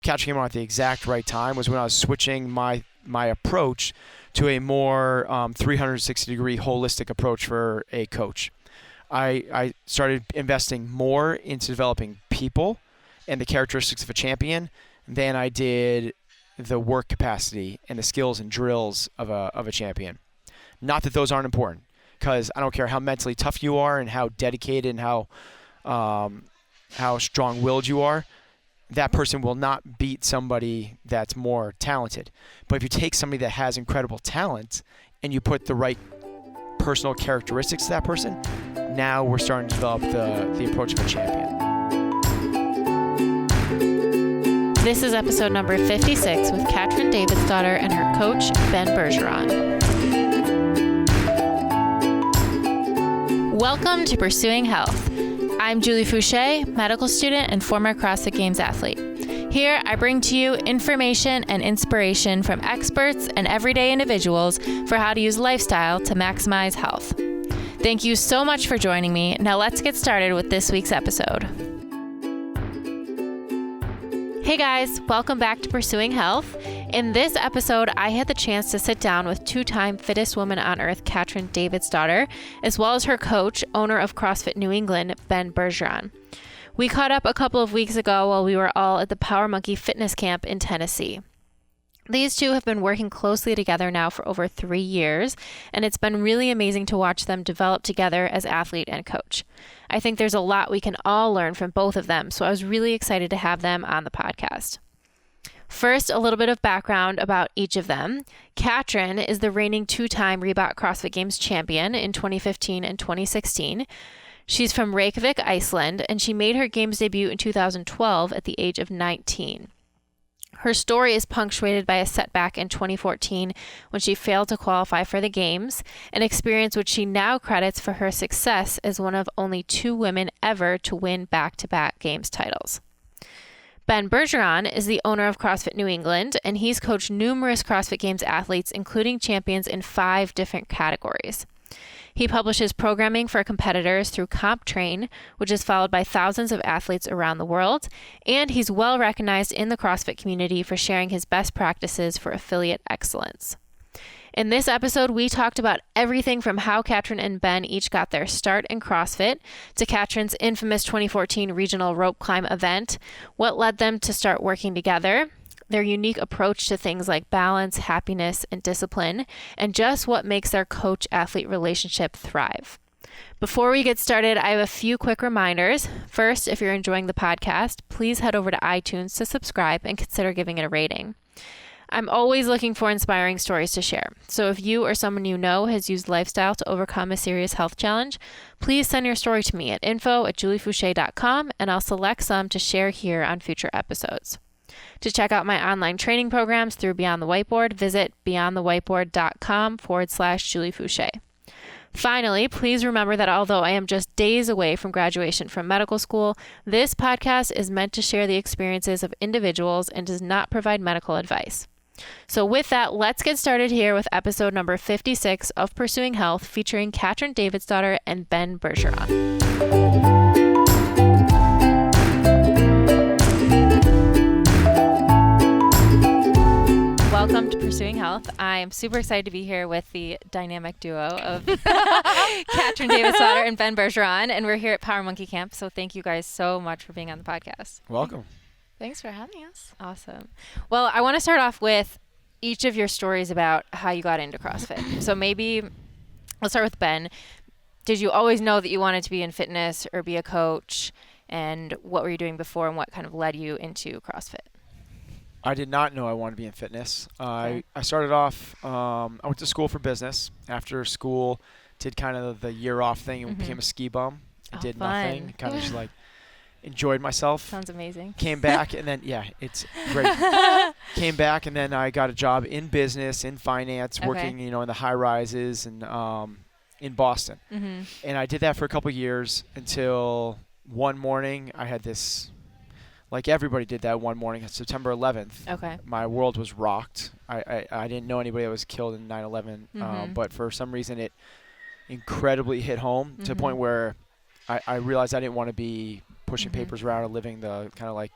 Katrin came on at the exact right time was when I was switching my approach to a more 360-degree holistic approach for a coach. I started investing more into developing people and the characteristics of a champion than I did the work capacity and the skills and drills of a champion. Not that those aren't important, because I don't care how mentally tough you are and how dedicated and how strong-willed you are. That person will not beat somebody that's more talented. But if you take somebody that has incredible talent and you put the right personal characteristics to that person, now we're starting to develop the approach of a champion. This is episode number 56 with Katrin Davidsdottir and her coach, Ben Bergeron. Welcome to Pursuing Health. I'm Julie Fouché, medical student and former CrossFit Games athlete. Here, I bring to you information and inspiration from experts and everyday individuals for how to use lifestyle to maximize health. Thank you so much for joining me. Now let's get started with this week's episode. Hey guys, welcome back to Pursuing Health. In this episode, I had the chance to sit down with two-time fittest woman on earth, Katrin Davidsdottir, as well as her coach, owner of CrossFit New England, Ben Bergeron. We caught up a couple of weeks ago while we were all at the Power Monkey Fitness Camp in Tennessee. These two have been working closely together now for over 3 years, and it's been really amazing to watch them develop together as athlete and coach. I think there's a lot we can all learn from both of them, so I was really excited to have them on the podcast. First, a little bit of background about each of them. Katrin is the reigning two-time Reebok CrossFit Games Champion in 2015 and 2016. She's from Reykjavik, Iceland, and she made her games debut in 2012 at the age of 19. Her story is punctuated by a setback in 2014 when she failed to qualify for the games, an experience which she now credits for her success as one of only 2 women ever to win back-to-back games titles. Ben Bergeron is the owner of CrossFit New England, and he's coached numerous CrossFit Games athletes, including champions in 5 different categories. He publishes programming for competitors through CompTrain, which is followed by thousands of athletes around the world, and he's well recognized in the CrossFit community for sharing his best practices for affiliate excellence. In this episode, we talked about everything from how Katrin and Ben each got their start in CrossFit, to Katrin's infamous 2014 regional rope climb event, what led them to start working together, their unique approach to things like balance, happiness, and discipline, and just what makes their coach-athlete relationship thrive. Before we get started, I have a few quick reminders. First, if you're enjoying the podcast, please head over to iTunes to subscribe and consider giving it a rating. I'm always looking for inspiring stories to share. So if you or someone you know has used lifestyle to overcome a serious health challenge, please send your story to me at info@juliefouché.com, and I'll select some to share here on future episodes. To check out my online training programs through Beyond the Whiteboard, visit beyondthewhiteboard.com/Julie Fouché. Finally, please remember that although I am just days away from graduation from medical school, this podcast is meant to share the experiences of individuals and does not provide medical advice. So with that, let's get started here with episode number 56 of Pursuing Health, featuring Katrin Davidsdottir and Ben Bergeron. Welcome to Pursuing Health. I am super excited to be here with the dynamic duo of Katrin Davidsdottir and Ben Bergeron, and we're here at Power Monkey Camp, so thank you guys so much for being on the podcast. Welcome. Thanks for having us. Awesome. Well, I want to start off with each of your stories about how you got into CrossFit. So maybe let's start with Ben. Did you always know that you wanted to be in fitness or be a coach, and what were you doing before, and what kind of led you into CrossFit? I did not know I wanted to be in fitness. Okay. I started off, I went to school for business. After school, did kind of the year off thing and became a ski bum. I did nothing, kind of just like enjoyed myself. Sounds amazing. Came back and then, yeah, it's great. Came back and then I got a job in business, in finance, working, in the high rises and in Boston. Mm-hmm. And I did that for a couple of years until one morning I had this, like everybody did that one morning on September 11th. Okay. My world was rocked. I didn't know anybody that was killed in 9/11, but for some reason it incredibly hit home to the point where I realized I didn't want to be pushing papers around and living the kind of like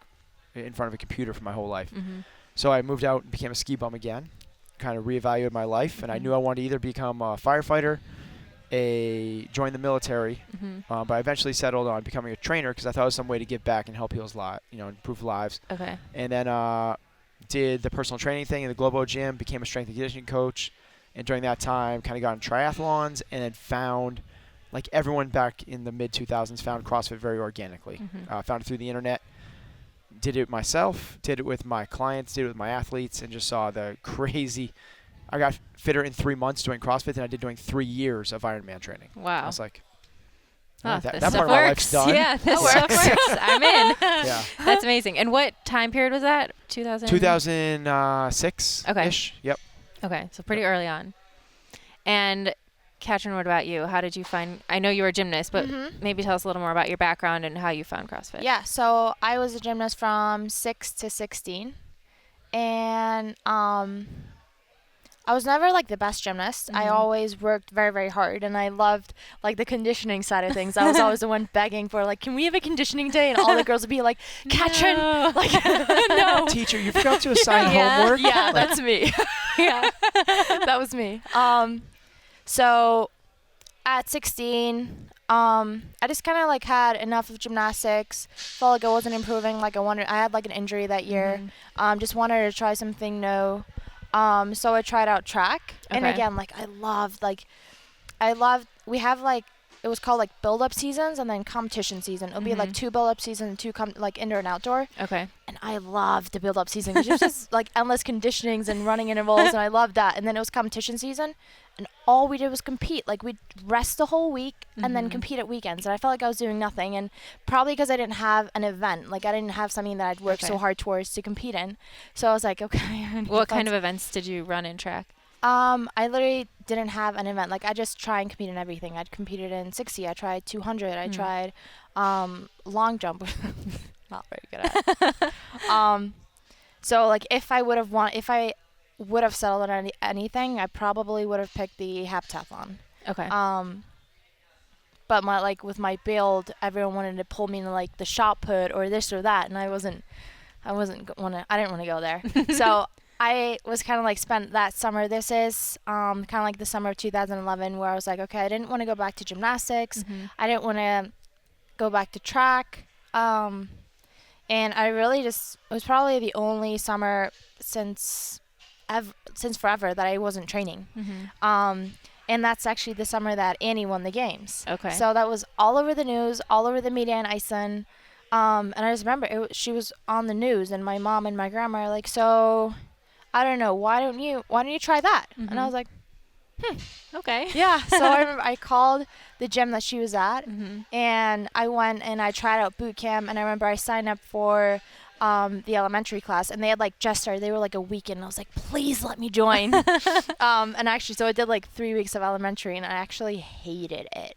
in front of a computer for my whole life. Mm-hmm. So I moved out and became a ski bum again, kind of reevaluated my life, and I knew I wanted to either become a firefighter, join the military, but I eventually settled on becoming a trainer because I thought it was some way to give back and help people's improve lives. Okay. And then did the personal training thing in the Globo gym, became a strength and conditioning coach, and during that time kind of got in triathlons, and then found, like everyone back in the mid-2000s, found CrossFit very organically. Found it through the internet, did it myself, did it with my clients, did it with my athletes, and just saw the crazy. I got fitter in 3 months doing CrossFit than I did doing 3 years of Ironman training. Wow. I was like, that part stuff of my life's works. done. Yeah, this stuff works. I'm in. Yeah. That's amazing. And what time period was that? 2006-ish. Okay. Yep. Okay, so pretty early on. And Katrin, what about you? How did you find, I know you were a gymnast, but maybe tell us a little more about your background and how you found CrossFit. Yeah, so I was a gymnast from 6 to 16. And I was never like the best gymnast. I always worked very, very hard, and I loved like the conditioning side of things. I was always the one begging for like, can we have a conditioning day? And all the girls would be like, Katrin, No. like, no. Teacher, you forgot to assign homework? Yeah, that's me. Yeah, that was me. So at 16, I just kind of like had enough of gymnastics. Felt like I wasn't improving. Like I had like an injury that year. Just wanted to try something new. So I tried out track, and again, like we have like, it was called like build-up seasons and then competition season. It'll be like 2 build-up seasons and 2 like indoor and outdoor. Okay. And I loved the build-up season. It was just like endless conditionings and running intervals, and I loved that. And then it was competition season, and all we did was compete. Like we'd rest the whole week and then compete at weekends. And I felt like I was doing nothing, and probably because I didn't have an event. Like I didn't have something that I'd worked so hard towards to compete in. So I was like, okay. What kind of events did you run in track? I literally didn't have an event. Like I just try and compete in everything. I'd competed in 60. I tried 200. I tried long jump. Not very good at. So like if I would have settled on anything, I probably would have picked the heptathlon. Okay. But with my build, everyone wanted to pull me into like the shot put or this or that, and I didn't want to go there. So I was kind of like spent that summer. This is kind of like the summer of 2011, where I was like, okay, I didn't want to go back to gymnastics. I didn't want to go back to track. And I really it was probably the only summer since forever that I wasn't training. And that's actually the summer that Annie won the games. Okay. So that was all over the news, all over the media in Iceland. And I just remember she was on the news, and my mom and my grandma are like, so I don't know, why don't you try that? And I was like, okay. Yeah. So I remember I called the gym that she was at, and I went and I tried out boot camp, and I remember I signed up for the elementary class, and they had like just started. They were like a week in, and I was like, please let me join. And actually, so I did like 3 weeks of elementary, and I actually hated it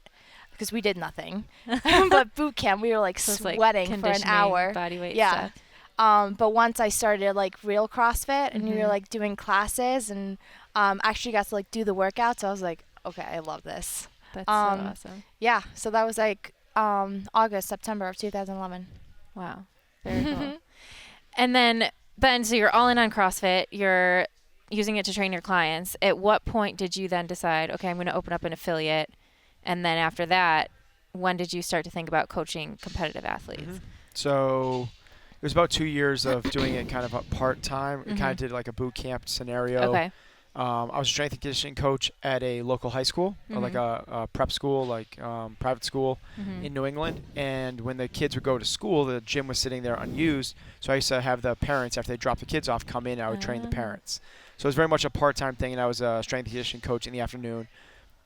because we did nothing. But boot camp, we were like sweating for an hour. Body weight stuff. But once I started like real CrossFit, and we were like doing classes, and actually got to like do the workouts, I was like, okay, I love this. That's so awesome. Yeah, so that was like September of 2011. Wow. Very cool. And then so you're all in on CrossFit. You're using it to train your clients. At what point did you then decide, okay, I'm going to open up an affiliate? And then after that, when did you start to think about coaching competitive athletes? So it was about 2 years of doing it kind of part-time. We kind of did like a boot camp scenario. Okay. I was a strength and conditioning coach at a local high school, or like a prep school, like private school in New England. And when the kids would go to school, the gym was sitting there unused. So I used to have the parents, after they dropped the kids off, come in, and I would train the parents. So it was very much a part-time thing, and I was a strength and conditioning coach in the afternoon.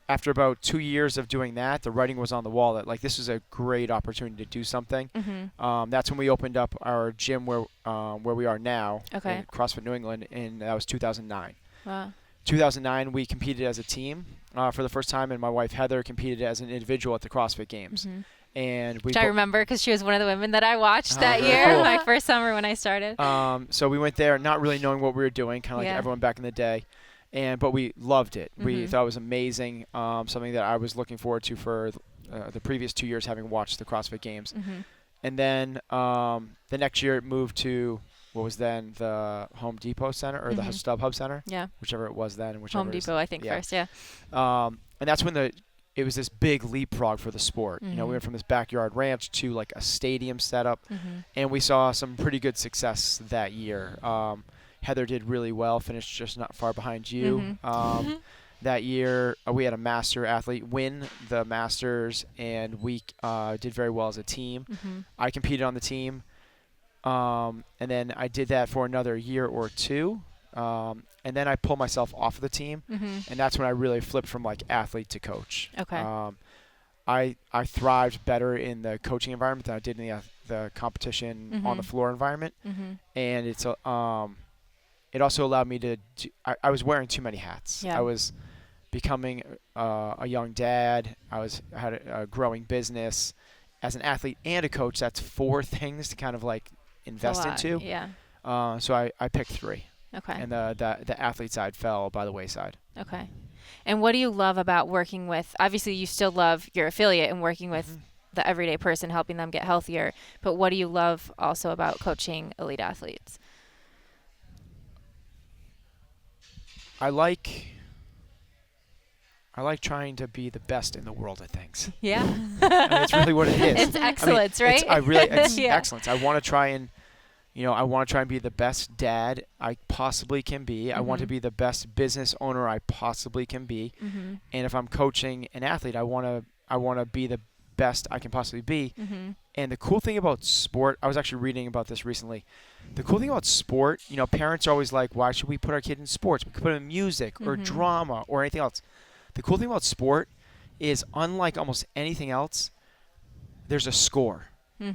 After about 2 years of doing that, the writing was on the wall that like this was a great opportunity to do something. That's when we opened up our gym where we are now, in CrossFit New England, and that was 2009. Wow. 2009, we competed as a team for the first time, and my wife Heather competed as an individual at the CrossFit Games. And Which I remember because she was one of the women that I watched that year, my first summer when I started. So we went there not really knowing what we were doing, kind of like everyone back in the day. But we loved it. We thought it was amazing, something that I was looking forward to for the previous 2 years, having watched the CrossFit Games. And then the next year it moved to what was then the Home Depot Center or the StubHub Center. Yeah. Whichever it was then. And whichever Home Depot, I think, first, yeah. And that's when it was this big leapfrog for the sport. You know, we went from this backyard ranch to like a stadium setup, and we saw some pretty good success that year. Heather did really well, finished just not far behind you. That year, we had a master athlete win the Masters, and we did very well as a team. I competed on the team, and then I did that for another year or two. And then I pulled myself off of the team, and that's when I really flipped from like athlete to coach. Okay. I thrived better in the coaching environment than I did in the competition on the floor environment, and it's it also allowed me to I was wearing too many hats. Yeah. I was becoming a young dad. I had a growing business. As an athlete and a coach, that's 4 things to kind of like invest into. Yeah. So I picked 3. Okay. And the athlete side fell by the wayside. Okay. And what do you love about working with, obviously you still love your affiliate and working with the everyday person, helping them get healthier, but what do you love also about coaching elite athletes? I like trying to be the best in the world at things. Yeah. I mean, it's really what it is. It's excellence, right? It's Yeah. excellence. I want to try and be the best dad I possibly can be. I want to be the best business owner I possibly can be. And if I'm coaching an athlete, I want to be the best I can possibly be. And the cool thing about sport, I was actually reading about this recently. The cool thing about sport, parents are always like, why should we put our kid in sports? We could put him in music or drama or anything else. The cool thing about sport is, unlike almost anything else, there's a score.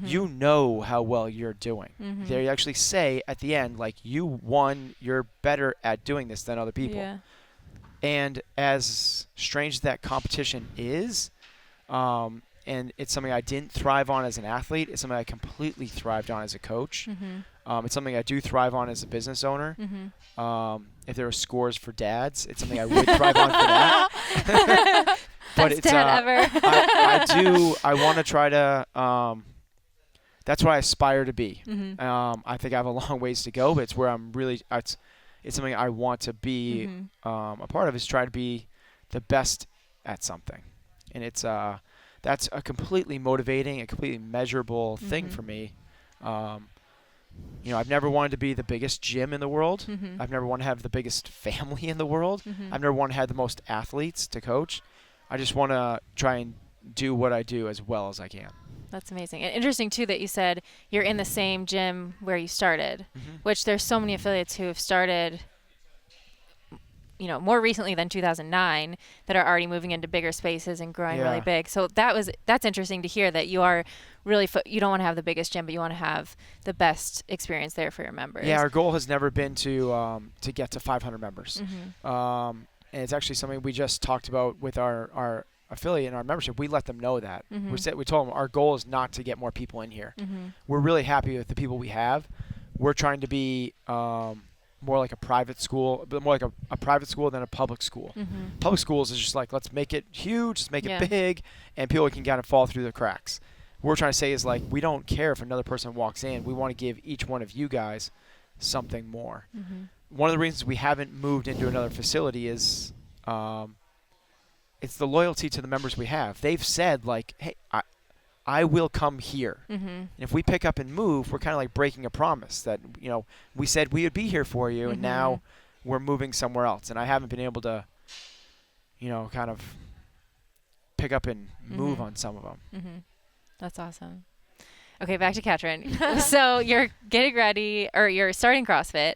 You know how well you're doing. They actually say at the end, like, you won, you're better at doing this than other people. Yeah. And as strange as that competition is, and it's something I didn't thrive on as an athlete, it's something I completely thrived on as a coach. It's something I do thrive on as a business owner. If there were scores for dads, it's something I would thrive on for that. But Best it's dad ever. I want to try to that's what I aspire to be. I think I have a long ways to go, but it's where I'm really it's something I want to be a part of, is try to be the best at something. And it's that's a completely motivating and completely measurable thing for me. I've never wanted to be the biggest gym in the world. I've never wanted to have the biggest family in the world. I've never wanted to have the most athletes to coach. I just want to try and do what I do as well as I can. That's amazing. And interesting, too, that you said you're in the same gym where you started, which there's so many affiliates who have started, more recently than 2009 that are already moving into bigger spaces and growing really big. So that's interesting to hear, that you are really, you don't want to have the biggest gym, but you want to have the best experience there for your members. Yeah, our goal has never been to get to 500 members. And it's actually something we just talked about with our affiliate and our membership. We let them know that. We told them our goal is not to get more people in here. We're really happy with the people we have. We're trying to be more like a private school, but more like a private school than a public school. Public schools is just like, let's make it huge, let's make it big, and people can kind of fall through the cracks. What we're trying to say is, like, we don't care if another person walks in. We want to give each one of you guys something more. One of the reasons we haven't moved into another facility is it's the loyalty to the members we have. They've said, like, hey, I will come here. And if we pick up and move, we're kind of like breaking a promise that, we said we would be here for you, and now we're moving somewhere else. And I haven't been able to, kind of pick up and move on some of them. That's awesome. Okay, back to Katrin. So you're getting ready, or you're starting CrossFit.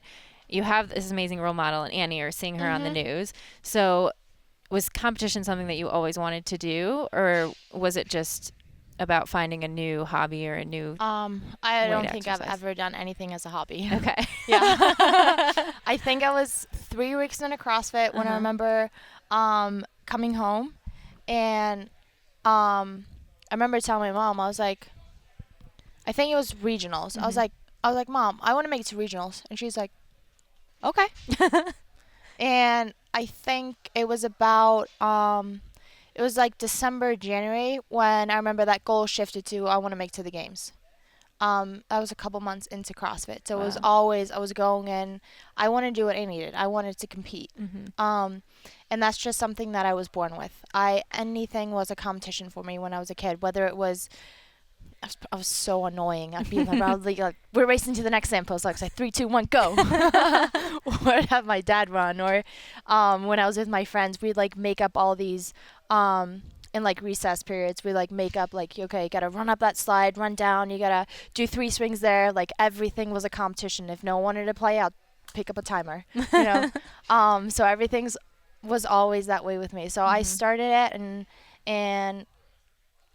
You have this amazing role model in Annie, or seeing her on the news. So was competition something that you always wanted to do, or was it just about finding a new hobby or a new I don't think I've ever done anything as a hobby. Okay. Yeah. I think I was 3 weeks into CrossFit when I remember coming home, and I remember telling my mom, I was like, I think it was regionals. I was like, Mom, I want to make it to regionals. And she's like, okay. And I think it was about it was like December, January, when I remember that goal shifted to, I want to make it to the games. I was a couple months into CrossFit. So it was always, I was going in, I wanted to do what I needed. I wanted to compete. And that's just something that I was born with. Anything was a competition for me when I was a kid, whether it was, I was so annoying. I'd be like, we're racing to the next lamppost. Like, 3, 2, 1, go. Or I'd have my dad run. Or when I was with my friends, we'd like make up all these, in like recess periods, we like make up like, okay, you gotta run up that slide, run down, you gotta do 3 swings there. Like everything was a competition. If no one wanted to play, I'll pick up a timer, you know. So everything was always that way with me. So I started it and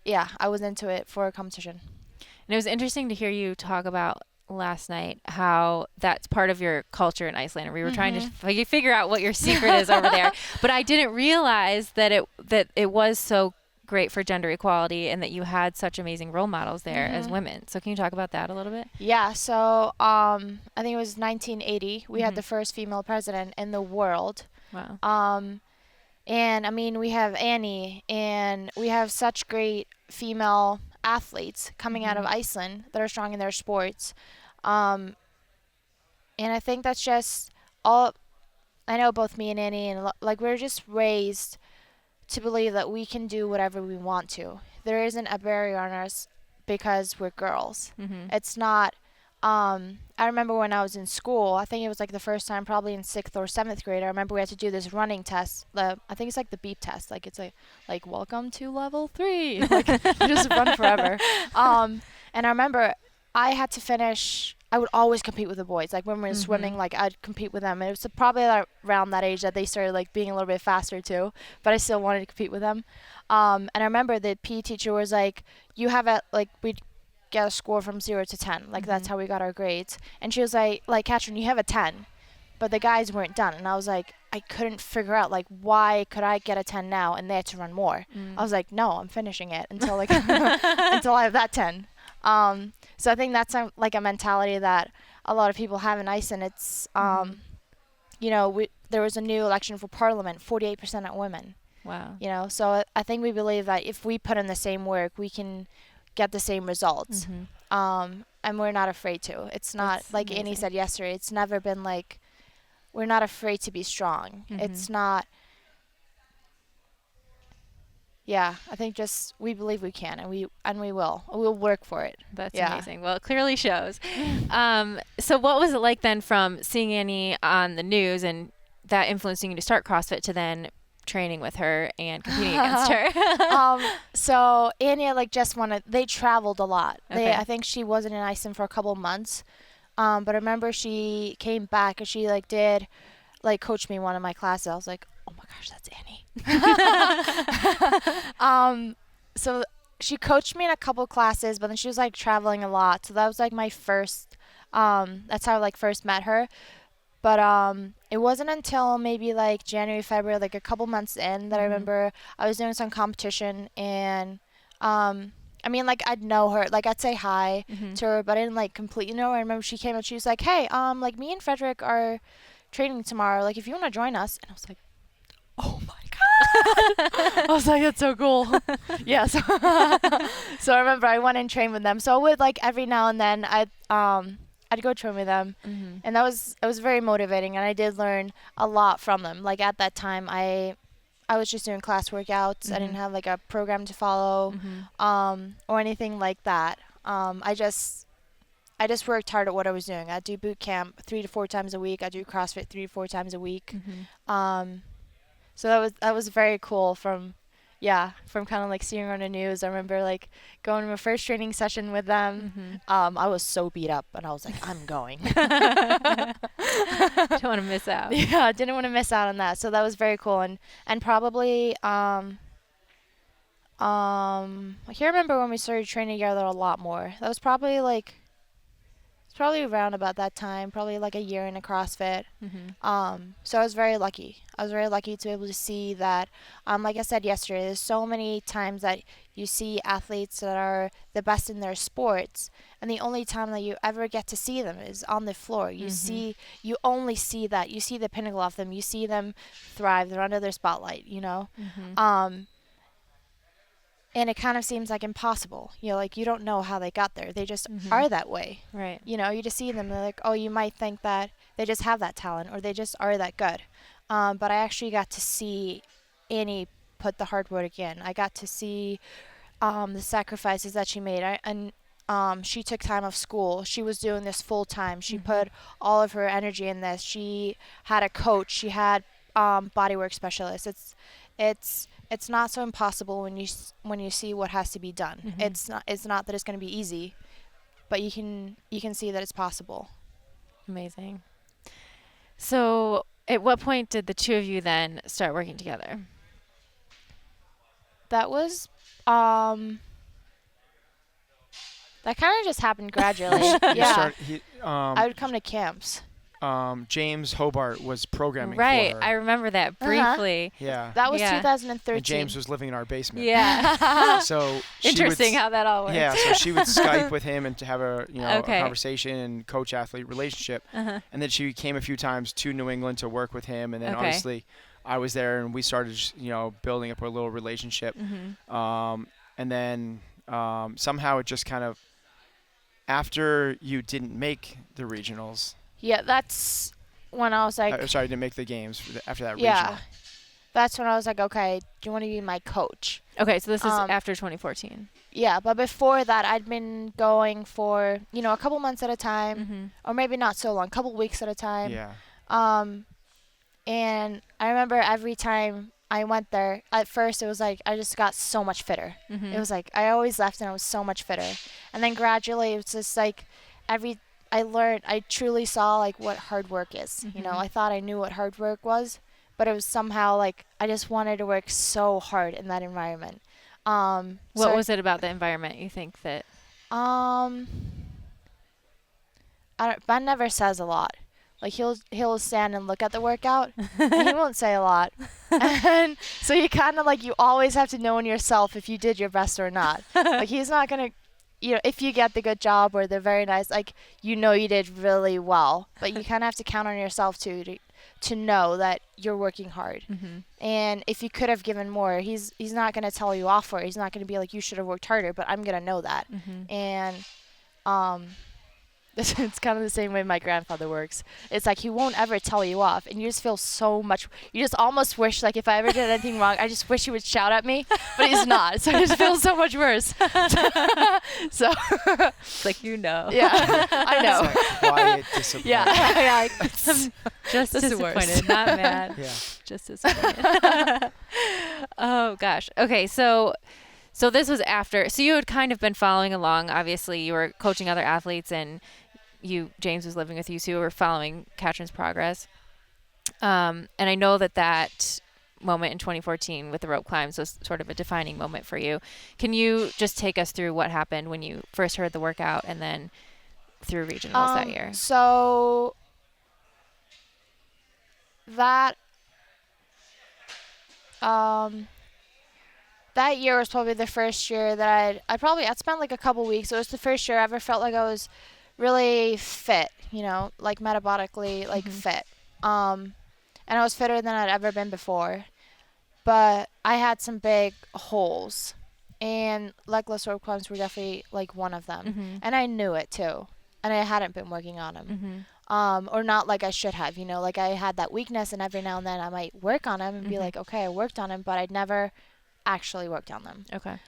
yeah, I was into it for a competition. And it was interesting to hear you talk about last night how that's part of your culture in Iceland, and we were trying to figure out what your secret is over there. But I didn't realize that it was so great for gender equality and that you had such amazing role models there as women. So can you talk about that a little bit? Yeah, so I think it was 1980. We had the first female president in the world. Wow. And I mean, we have Annie, and we have such great female athletes coming out of Iceland that are strong in their sports. And I think that's just all. I know both me and Annie, and like we're just raised to believe that we can do whatever we want to. There isn't a barrier on us because we're girls. It's not. I remember when I was in school, I think it was like the first time probably in 6th or 7th grade, I remember we had to do this running test. I think it's like the beep test. Like it's like welcome to level 3. Like you just run forever. And I remember I had to finish, I would always compete with the boys. Like when we were swimming, like I'd compete with them. And it was probably around that age that they started like being a little bit faster too, but I still wanted to compete with them. And I remember the PE teacher was like, you have we'd get a score from 0 to 10. Like that's how we got our grades. And she was like Katrin, you have a 10, but the guys weren't done. And I was like, I couldn't figure out like why could I get a 10 now and they had to run more. I was like, no, I'm finishing it until like until I have that 10. So I think that's like a mentality that a lot of people have in Iceland. It's you know, there was a new election for parliament, 48% of women. Wow. You know, so I think we believe that if we put in the same work, we can get the same results. And we're not afraid to. It's not That's like amazing. Annie said yesterday, it's never been like, we're not afraid to be strong. It's not, yeah, I think just we believe we can, and we will. We'll work for it. That's amazing. Well, it clearly shows. So what was it like then from seeing Annie on the news and that influencing you to start CrossFit to then training with her and competing against her? So Annie they traveled a lot. Okay. I think she wasn't in Iceland for a couple months. But I remember she came back and she did coach me in one of my classes. I was like, oh my gosh, that's Annie. So she coached me in a couple classes, but then she was traveling a lot. So that was my first, that's how I first met her. But it wasn't until maybe January, February, a couple months in that I remember I was doing some competition, and I mean, I'd know her, I'd say hi to her, but I didn't completely know her. I remember she came and she was like, hey, me and Frederick are training tomorrow, if you want to join us. And I was like, oh my god. I was like, that's so cool. Yeah. So I remember I went and trained with them. So I would every now and then I'd go train with them, and it was very motivating, and I did learn a lot from them. At that time, I was just doing class workouts. I didn't have a program to follow, or anything like that. I just worked hard at what I was doing. I do boot camp 3 to 4 times a week. I do CrossFit 3 to 4 times a week. So that was very cool from kind of seeing her on the news. I remember going to my first training session with them. I was so beat up, and I was like, I'm going. Don't want to miss out. Yeah, I didn't want to miss out on that. So that was very cool. And probably I can't remember when we started training together a lot more. That was probably around about that time, probably a year into CrossFit. So I was very lucky. I was very lucky to be able to see that, like I said yesterday, there's so many times that you see athletes that are the best in their sports, and the only time that you ever get to see them is on the floor. You only see that. You see the pinnacle of them. You see them thrive. They're under their spotlight, you know? And it kind of seems like impossible. Like you don't know how they got there. They just are that way. Right. You just see them. They're like, oh, you might think that they just have that talent or they just are that good. But I actually got to see Annie put the hard work in. I got to see the sacrifices that she made. She took time off school. She was doing this full time. She put all of her energy in this. She had a coach. She had bodywork specialists. It's not so impossible when you see what has to be done. It's not that it's going to be easy, but you can see that it's possible. Amazing. So at what point did the two of you then start working together? That was that kind of just happened gradually. Yeah. I would come to camps. James Hobart was programming right. for her. I remember that briefly. Yeah. That was 2013. And James was living in our basement. Yeah. So interesting how that all works. Yeah. So she would Skype with him and to have a Okay. a conversation and coach-athlete relationship. And then she came a few times to New England to work with him. And then obviously I was there and we started building up a little relationship. And then somehow it just kind of, after you didn't make the regionals. Yeah, that's when I was like... sorry, didn't make the games after that regional. Yeah, that's when I was like, okay, do you want to be my coach? Okay, so this is after 2014. Yeah, but before that, I'd been going for, a couple months at a time, or maybe not so long, a couple weeks at a time. Yeah. And I remember every time I went there, at first it was like I just got so much fitter. It was like I always left and I was so much fitter. And then gradually it was just like I truly saw like what hard work is. I thought I knew what hard work was, but it was somehow like I just wanted to work so hard in that environment. What was it about the environment you think that? Ben never says a lot. Like he'll stand and look at the workout and he won't say a lot. And so you kind of like, you always have to know in yourself if you did your best or not. Like he's not going to, if you get the good job or the very nice, like, you did really well, but you kind of have to count on yourself too, to know that you're working hard. And if you could have given more, he's not going to tell you off for it. He's not going to be like, you should have worked harder, but I'm going to know that. And, it's kind of the same way my grandfather works. It's like he won't ever tell you off, and you just feel so much. You just almost wish, like, if I ever did anything wrong, I just wish he would shout at me, but he's not. So I just feel so much worse. So it's like yeah, I know. It's like quiet disappointment. Yeah, I'm just disappointed, not mad. Yeah, just disappointed. Oh gosh. Okay, so this was after. So you had kind of been following along. Obviously, you were coaching other athletes, and James was living with you, so you were following Katrin's progress. And I know that moment in 2014 with the rope climbs was sort of a defining moment for you. Can you just take us through what happened when you first heard the workout and then through regionals that year? So that that year was probably the first year that I'd spent like a couple weeks. It was the first year I ever felt like I was really fit, like metabolically like fit. And I was fitter than I'd ever been before. But I had some big holes, and legless rope climbs were definitely like one of them. And I knew it too. And I hadn't been working on them. Or not like I should have, like I had that weakness, and every now and then I might work on them and be like, okay, I worked on them, but I'd never actually worked on them. Okay.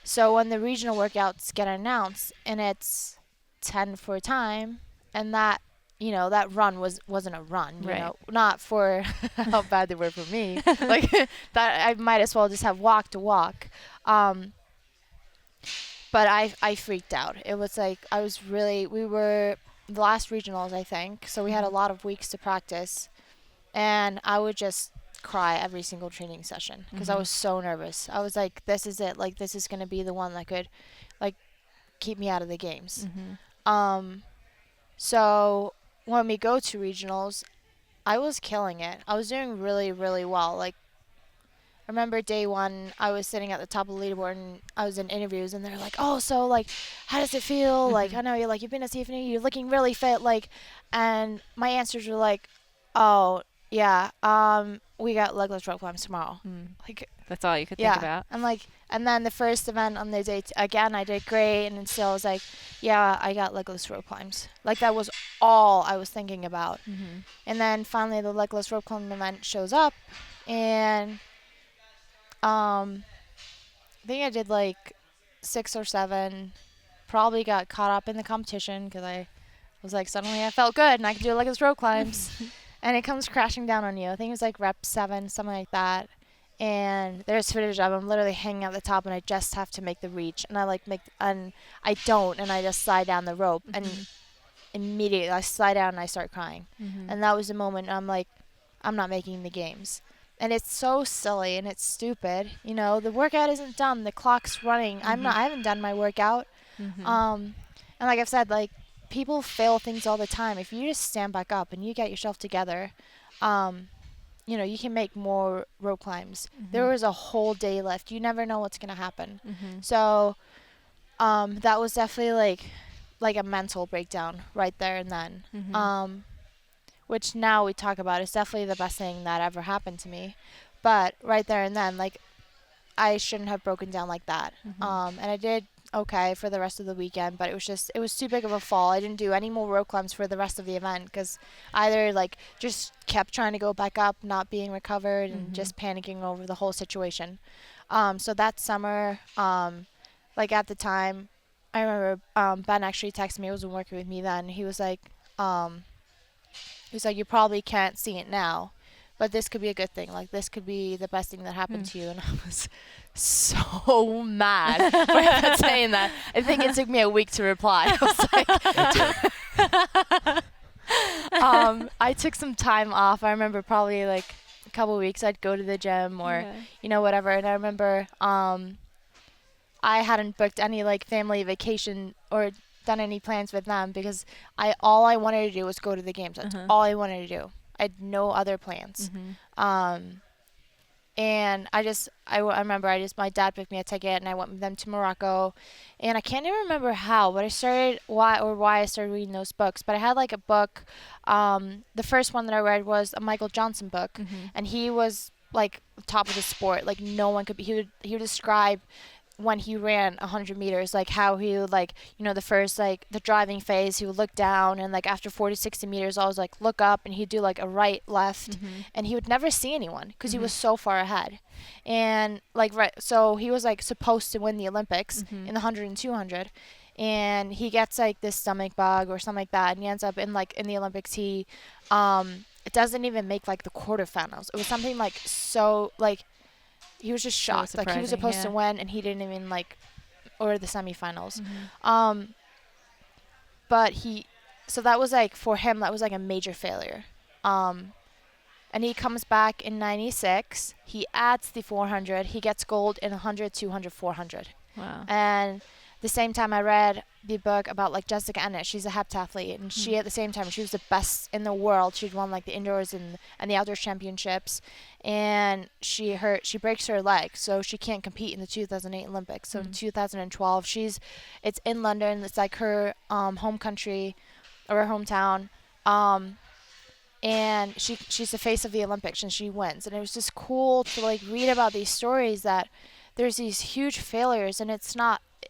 So when the regional workouts get announced and it's 10 for a time, and that, that run wasn't a run, not for how bad they were for me. Like that I might as well just have walked to walk. But I freaked out. It was like we were the last regionals, I think. So we had a lot of weeks to practice, and I would just cry every single training session because I was so nervous. I was like, this is it. Like, this is going to be the one that could, like, keep me out of the games. So when we go to regionals, I was killing it. I was doing really, really well. Like, I remember day one, I was sitting at the top of the leaderboard, and I was in interviews, and they're like, oh, so, like, how does it feel? Like, I know you've been to Tiffany, you're looking really fit. Like, and my answers were like, oh, yeah, we got legless rope climbs tomorrow. Like, That's all you could think about. And then the first event on the day, again, I did great. And then still I was like, yeah, I got legless rope climbs. Like, that was all I was thinking about. Mm-hmm. And then finally the legless rope climb event shows up. And I think I did like 6 or 7. Probably got caught up in the competition because I was like, suddenly I felt good and I could do legless rope climbs. And it comes crashing down on you. I think it was like rep 7, something like that. And there's footage of I'm literally hanging at the top, and I just have to make the reach, and and I don't, and I just slide down the rope, and immediately I slide down and I start crying. And that was the moment I'm like, I'm not making the games. And it's so silly and it's stupid. You know, the workout isn't done. The clock's running. I haven't done my workout. And like I've said, like, people fail things all the time. If you just stand back up and you get yourself together, you know, you can make more rope climbs. There was a whole day left. You never know what's going to happen. So that was definitely like a mental breakdown right there and then. Which now we talk about is definitely the best thing that ever happened to me. But right there and then, like, I shouldn't have broken down like that. And I did okay for the rest of the weekend, but it was too big of a fall. I didn't do any more rope climbs for the rest of the event because either like just kept trying to go back up, not being recovered, and just panicking over the whole situation. So that summer, like at the time, I remember Ben actually texted me. He wasn't working with me then. He was like, you probably can't see it now, but this could be a good thing. Like, this could be the best thing that happened to you. And I was so mad for saying that. I think it took me a week to reply. I was like, I took some time off. I remember probably like a couple of weeks I'd go to the gym or, you know, whatever. And I remember I hadn't booked any like family vacation or done any plans with them because all I wanted to do was go to the games. That's all I wanted to do. I had no other plans. And I remember my dad picked me a ticket and I went with them to Morocco. And I can't even remember how, but why I started reading those books. But I had like a book. The first one that I read was a Michael Johnson book. And he was like top of the sport. Like, no one could be. He would describe when he ran 100 meters, like how he would, like, you know, the first, like the driving phase, he would look down, and like after 40, 60 meters, I was like, look up, and he'd do like a right, left, and he would never see anyone because he was so far ahead. And like, so he was like supposed to win the Olympics in the 100 and 200, and he gets like this stomach bug or something like that, and he ends up in the Olympics, it doesn't even make like the quarterfinals. It was something like so like, he was just shocked. Like, he was supposed to win, and he didn't even or the semifinals. But so that was like, for him, that was like a major failure. And he comes back in 96. He adds the 400. He gets gold in 100, 200, 400. Wow. And the same time I read the book about like Jessica Ennis. She's a heptathlete, and she, at the same time, she was the best in the world. She'd won like the indoors and the outdoors championships, and she breaks her leg, so she can't compete in the 2008 Olympics. So in 2012, it's in London. It's like her home country or her hometown, and she's the face of the Olympics, and she wins. And it was just cool to like read about these stories that there's these huge failures, and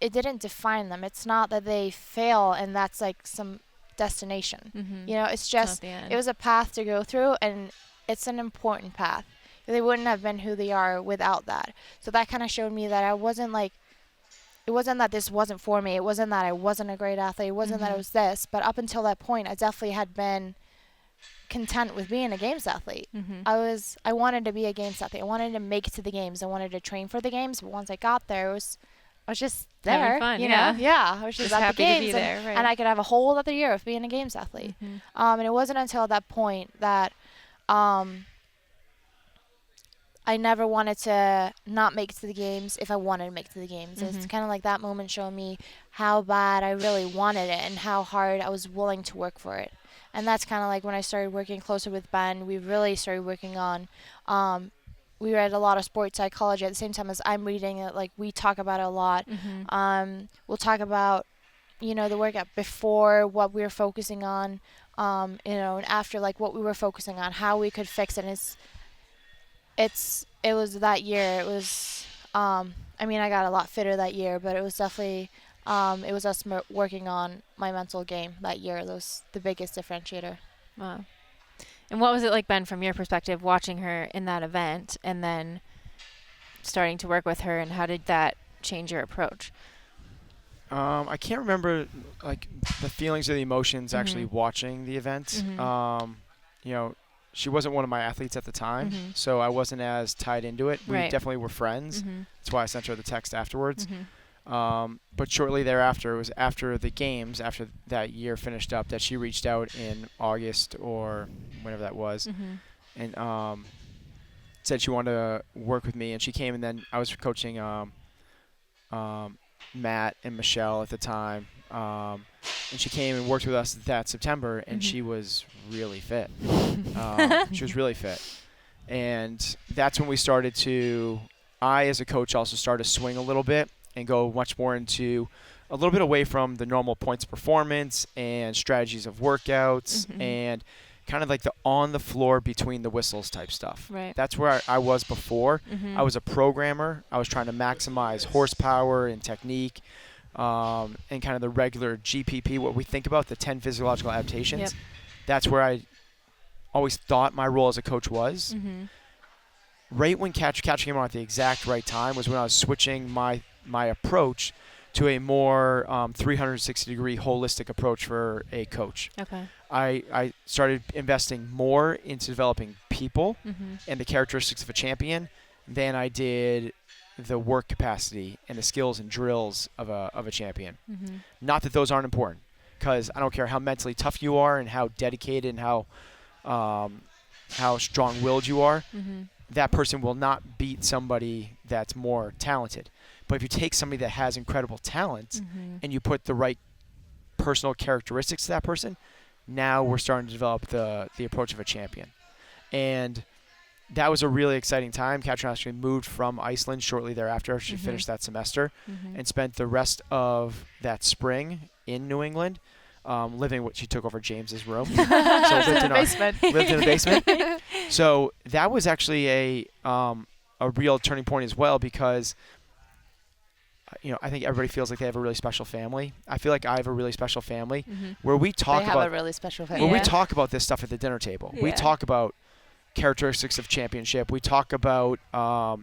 it didn't define them. It's not that they fail and that's like some destination. You know, it's just, it was a path to go through, and it's an important path. They wouldn't have been who they are without that. So that kind of showed me that it wasn't that this wasn't for me. It wasn't that I wasn't a great athlete. It wasn't that it was this. But up until that point, I definitely had been content with being a games athlete. I wanted to be a games athlete. I wanted to make it to the games. I wanted to train for the games. But once I got there, I was just there, having fun, you know? Yeah, I was just at happy the games, to be there, right. and I could have a whole other year of being a games athlete. And it wasn't until that point that I never wanted to not make it to the games if I wanted to make it to the games. It's kind of like that moment showed me how bad I really wanted it and how hard I was willing to work for it. And that's kind of like when I started working closer with Ben, we really started working on we read a lot of sports psychology at the same time as I'm reading it. Like, we talk about it a lot. We'll talk about, you know, the workout before, what we were focusing on, you know, and after, like, what we were focusing on, how we could fix it. And It was that year. It was, I mean, I got a lot fitter that year, but it was definitely, it was us working on my mental game that year. That was the biggest differentiator. Wow. And what was it like, Ben, from your perspective, watching her in that event and then starting to work with her, and how did that change your approach? I can't remember like the feelings or the emotions actually watching the event. You know, she wasn't one of my athletes at the time, so I wasn't as tied into it. We definitely were friends. That's why I sent her the text afterwards. But shortly thereafter, it was after the games, after that year finished up, that she reached out in August or whenever that was, and said she wanted to work with me. And she came, and then I was coaching Matt and Michelle at the time, and she came and worked with us that September, and she was really fit. She was really fit, and that's when we started to, I as a coach also started to swing a little bit and go much more into a little bit away from the normal points performance and strategies of workouts and kind of like the on the floor between the whistles type stuff. Right. That's where I was before. I was a programmer. I was trying to maximize horsepower and technique, and kind of the regular GPP, what we think about, the 10 physiological adaptations. Yep. That's where I always thought my role as a coach was. Right when catching him on at the exact right time was when I was switching my approach to a more 360-degree holistic approach for a coach. Okay. I started investing more into developing people and the characteristics of a champion than I did the work capacity and the skills and drills of a champion. Not that those aren't important, because I don't care how mentally tough you are and how dedicated and how strong-willed you are. That person will not beat somebody that's more talented. But if you take somebody that has incredible talent and you put the right personal characteristics to that person, now we're starting to develop the approach of a champion. And that was a really exciting time. Katrin actually moved from Iceland shortly thereafter. She finished that semester and spent the rest of that spring in New England, living. She took over James's room. So lived in the basement. So that was actually a real turning point as well, because I think everybody feels like they have a really special family. I feel like I have a really special family where we talk They have a really special family. where we talk about this stuff at the dinner table. We talk about characteristics of championship. We talk about all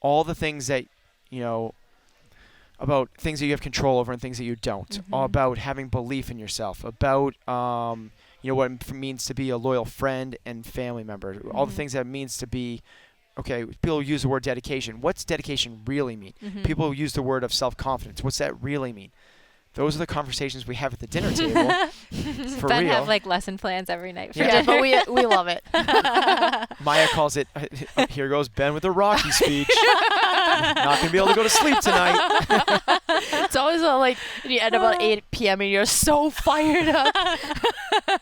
the things that about things that you have control over and things that you don't. About having belief in yourself. About what it means to be a loyal friend and family member. All the things that it means to be. Okay, people use the word dedication. What's dedication really mean? People use the word of self-confidence. What's that really mean? Those are the conversations we have at the dinner table. For Ben real. have like lesson plans every night. For Yeah, dinner. but we love it. Maya calls it, here goes Ben with a Rocky speech. Not going to be able to go to sleep tonight. It's always you end about 8 p.m. and you're so fired up.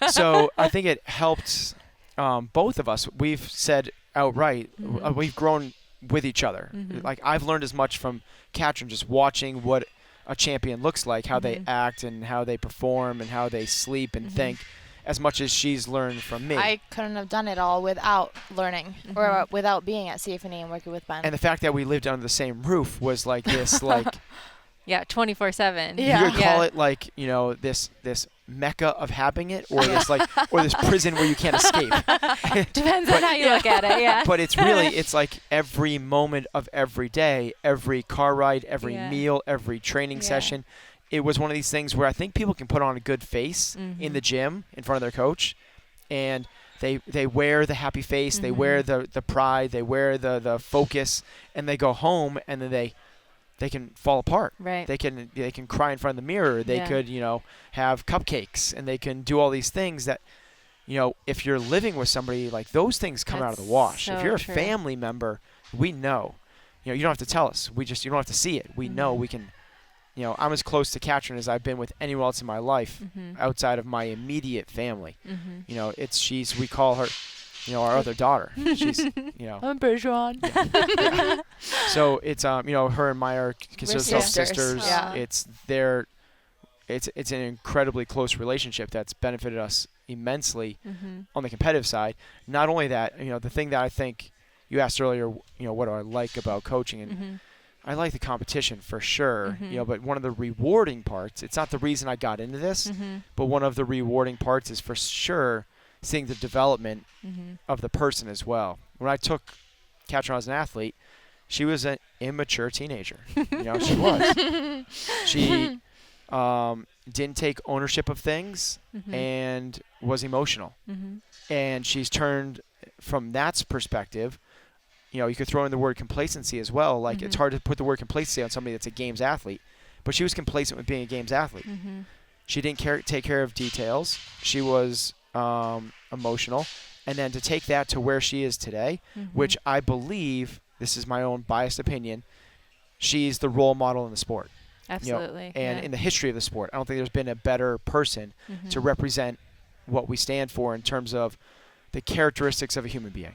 So I think it helped both of us. We've said outright, we've grown with each other. Like, I've learned as much from Katrin just watching what a champion looks like, how they act and how they perform and how they sleep and think, as much as she's learned from me. I couldn't have done it all without learning or without being at CFNE and working with Ben. And the fact that we lived under the same roof was like this, like... Yeah, 24/7. Yeah. You could call it like, this mecca of having it, or this or this prison where you can't escape. Depends on how you look at it, yeah. But it's like every moment of every day, every car ride, every meal, every training session. It was one of these things where I think people can put on a good face in the gym in front of their coach, and they wear the happy face, they wear the pride, they wear the focus, and they go home and then they can fall apart. Right. They can cry in front of the mirror. They could, have cupcakes, and they can do all these things that, if you're living with somebody, like, those things come out of the wash. So if you're a true. family member, we know. You don't have to tell us. You don't have to see it. We know we can. I'm as close to Katrin as I've been with anyone else in my life outside of my immediate family. We call her, our other daughter. She's, I'm Bergeron. Yeah. So it's her and Maya are considered sisters. sisters. Yeah. It's their it's an incredibly close relationship that's benefited us immensely on the competitive side. Not only that, the thing that I think you asked earlier, what do I like about coaching? And I like the competition for sure, but one of the rewarding parts, it's not the reason I got into this, but one of the rewarding parts is for sure seeing the development of the person as well. When I took Katrin as an athlete, she was an immature teenager. She was. She didn't take ownership of things and was emotional. And she's turned from that perspective. You could throw in the word complacency as well. Like, it's hard to put the word complacency on somebody that's a games athlete, but she was complacent with being a games athlete. She didn't take care of details. She was emotional. And then to take that to where she is today, which I believe, this is my own biased opinion, she's the role model in the sport. Absolutely. And in the history of the sport, I don't think there's been a better person to represent what we stand for in terms of the characteristics of a human being.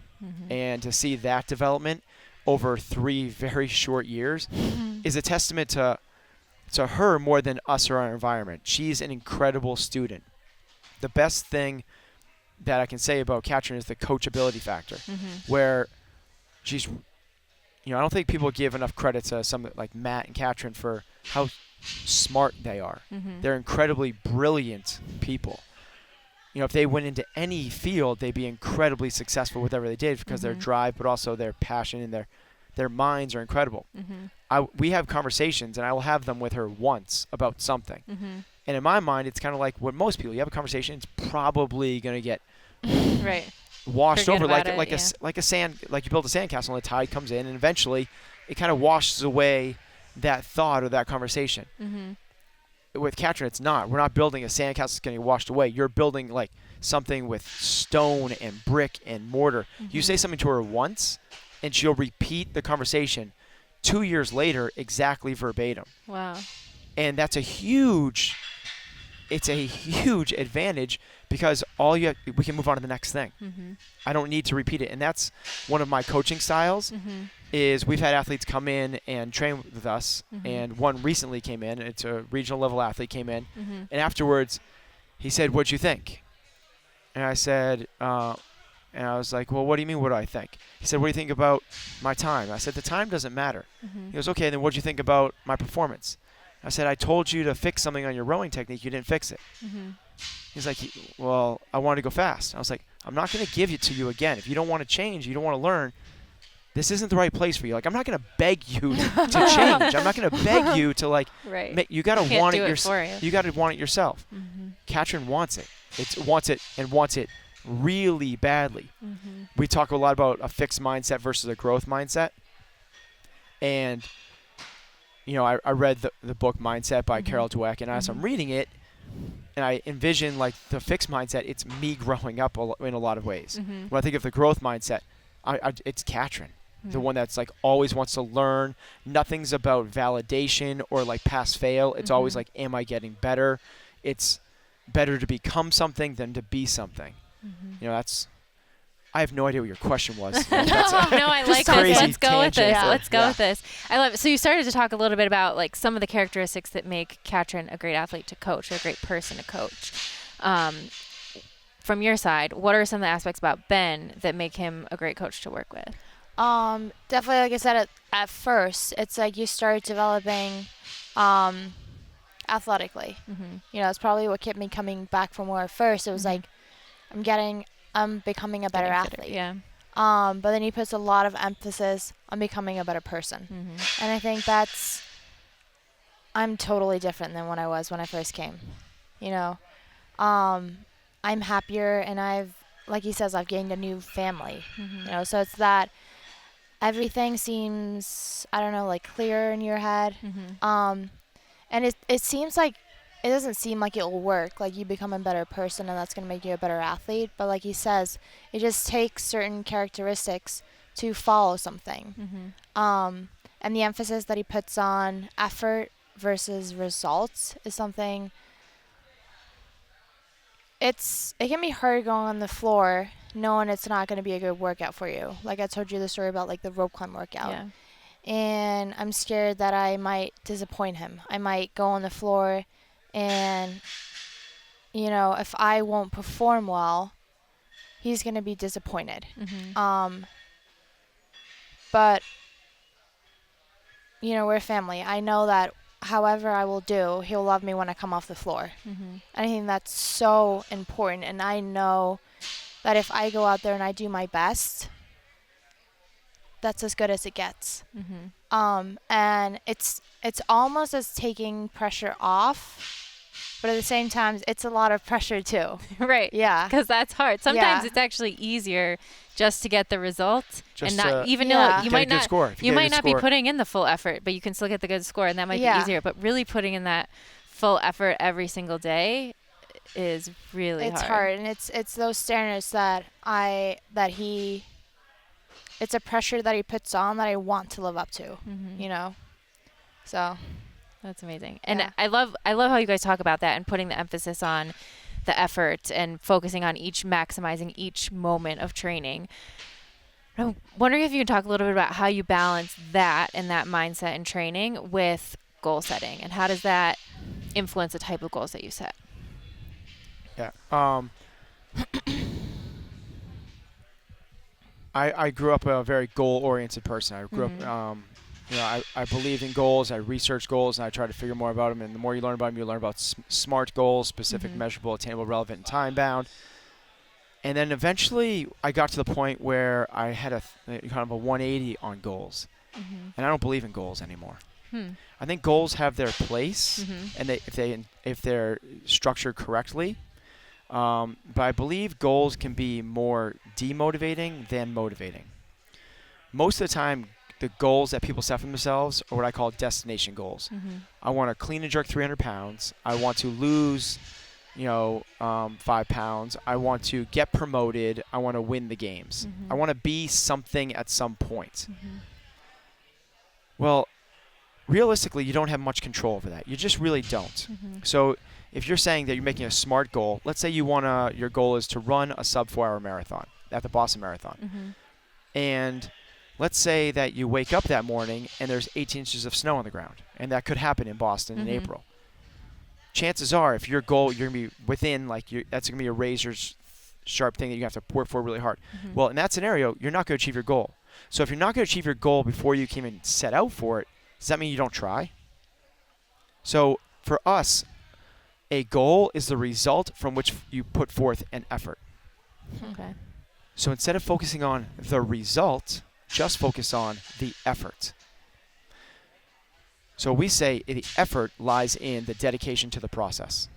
And to see that development over 3 very short years is a testament to her more than us or our environment. She's an incredible student. The best thing that I can say about Katrin is the coachability factor, where she's, I don't think people give enough credit to some like Matt and Katrin for how smart they are. They're incredibly brilliant people. If they went into any field, they'd be incredibly successful with whatever they did because their drive, but also their passion and their minds are incredible. We have conversations, and I will have them with her once about something. And in my mind, it's kind of like what most people, you have a conversation, it's probably going to get washed over like you build a sandcastle and the tide comes in, and eventually it kind of washes away that thought or that conversation. With Katrin, it's not. We're not building a sandcastle that's going to get washed away. You're building like something with stone and brick and mortar. You say something to her once, and she'll repeat the conversation 2 years later exactly verbatim. Wow. And that's a huge advantage because we can move on to the next thing. I don't need to repeat it. And that's one of my coaching styles is we've had athletes come in and train with us, and one recently came in. It's a regional level athlete came in, and afterwards he said, "What'd you think?" And I said, and I was like, "Well, what do you mean, what do I think?" He said, "What do you think about my time?" I said, "The time doesn't matter." He goes, "Okay, then what'd you think about my performance?" I said, "I told you to fix something on your rowing technique. You didn't fix it." He's like, "Well, I wanted to go fast." I was like, "I'm not going to give it to you again. If you don't want to change, you don't want to learn, this isn't the right place for you. Like, I'm not going to beg you to change. I'm not going to beg you to like. You got to want it yourself. You got to want it yourself." Katrin wants it. Wants it really badly. We talk a lot about a fixed mindset versus a growth mindset, and I read the book Mindset by Carol Dweck, and as I'm reading it, and I envision like the fixed mindset, it's me growing up in a lot of ways. When I think of the growth mindset, it's Katrin, the one that's like always wants to learn. Nothing's about validation or like pass fail. It's always like, am I getting better? It's better to become something than to be something. I have no idea what your question was. No, I like this. Let's go with this. Yeah. Let's go with this. I love it. So you started to talk a little bit about like some of the characteristics that make Katrin a great athlete to coach, or a great person to coach. From your side, what are some of the aspects about Ben that make him a great coach to work with? Definitely, like I said, at first, it's like you start developing athletically. It's probably what kept me coming back from where first. It was like, I'm becoming a better athlete. Yeah. But then he puts a lot of emphasis on becoming a better person. And I think I'm totally different than what I was when I first came. I'm happier, and like he says, I've gained a new family. So it's that everything seems, I don't know, like clearer in your head. And it seems like, it doesn't seem like it will work, like you become a better person and that's going to make you a better athlete. But like he says, it just takes certain characteristics to follow something. And the emphasis that he puts on effort versus results is something, it can be hard going on the floor knowing it's not going to be a good workout for you. Like I told you the story about like the rope climb workout. Yeah. And I'm scared that I might disappoint him. I might go on the floor And, you know, if I won't perform well, he's going to be disappointed. But, you know, we're family. I know that however I will do, he'll love me when I come off the floor. I think that's so important. And I know that if I go out there and I do my best, that's as good as it gets. And it's almost as taking pressure off, but at the same time, it's a lot of pressure too. Right. Yeah. Because that's hard. Sometimes it's actually easier just to get the result and not even know you might not be putting in the full effort, but you can still get the good score, and that might be easier. But really putting in that full effort every single day is really hard. It's hard, and it's those standards that it's a pressure that he puts on that I want to live up to, you know. So that's amazing. And I love how you guys talk about that and putting the emphasis on the effort and focusing on maximizing each moment of training. I'm wondering if you can talk a little bit about how you balance that and that mindset in training with goal setting, and how does that influence the type of goals that you set? Yeah. I grew up a very goal-oriented person. I grew up, you know, I believe in goals. I research goals, and I try to figure more about them. And the more you learn about them, you learn about SMART goals: specific, measurable, attainable, relevant, and time-bound. And then eventually, I got to the point where I had kind of a 180 on goals, and I don't believe in goals anymore. I think goals have their place, and if they're structured correctly. But I believe goals can be more demotivating than motivating. Most of the time, the goals that people set for themselves are what I call destination goals. I want to clean and jerk 300 pounds. I want to lose, 5 pounds. I want to get promoted. I want to win the games. I want to be something at some point. Well, realistically, you don't have much control over that. You just really don't. So if you're saying that you're making a SMART goal, let's say your goal is to run a sub 4-hour marathon at the Boston Marathon. And let's say that you wake up that morning and there's 18 inches of snow on the ground, and that could happen in Boston in April. Chances are, if your goal, you're going to be within, that's going to be a razor's sharp thing that you have to work for really hard. Well, in that scenario, you're not going to achieve your goal. So if you're not going to achieve your goal before you can even set out for it, does that mean you don't try? So for us, a goal is the result from which you put forth an effort. Okay. So instead of focusing on the result, just focus on the effort. So we say the effort lies in the dedication to the process.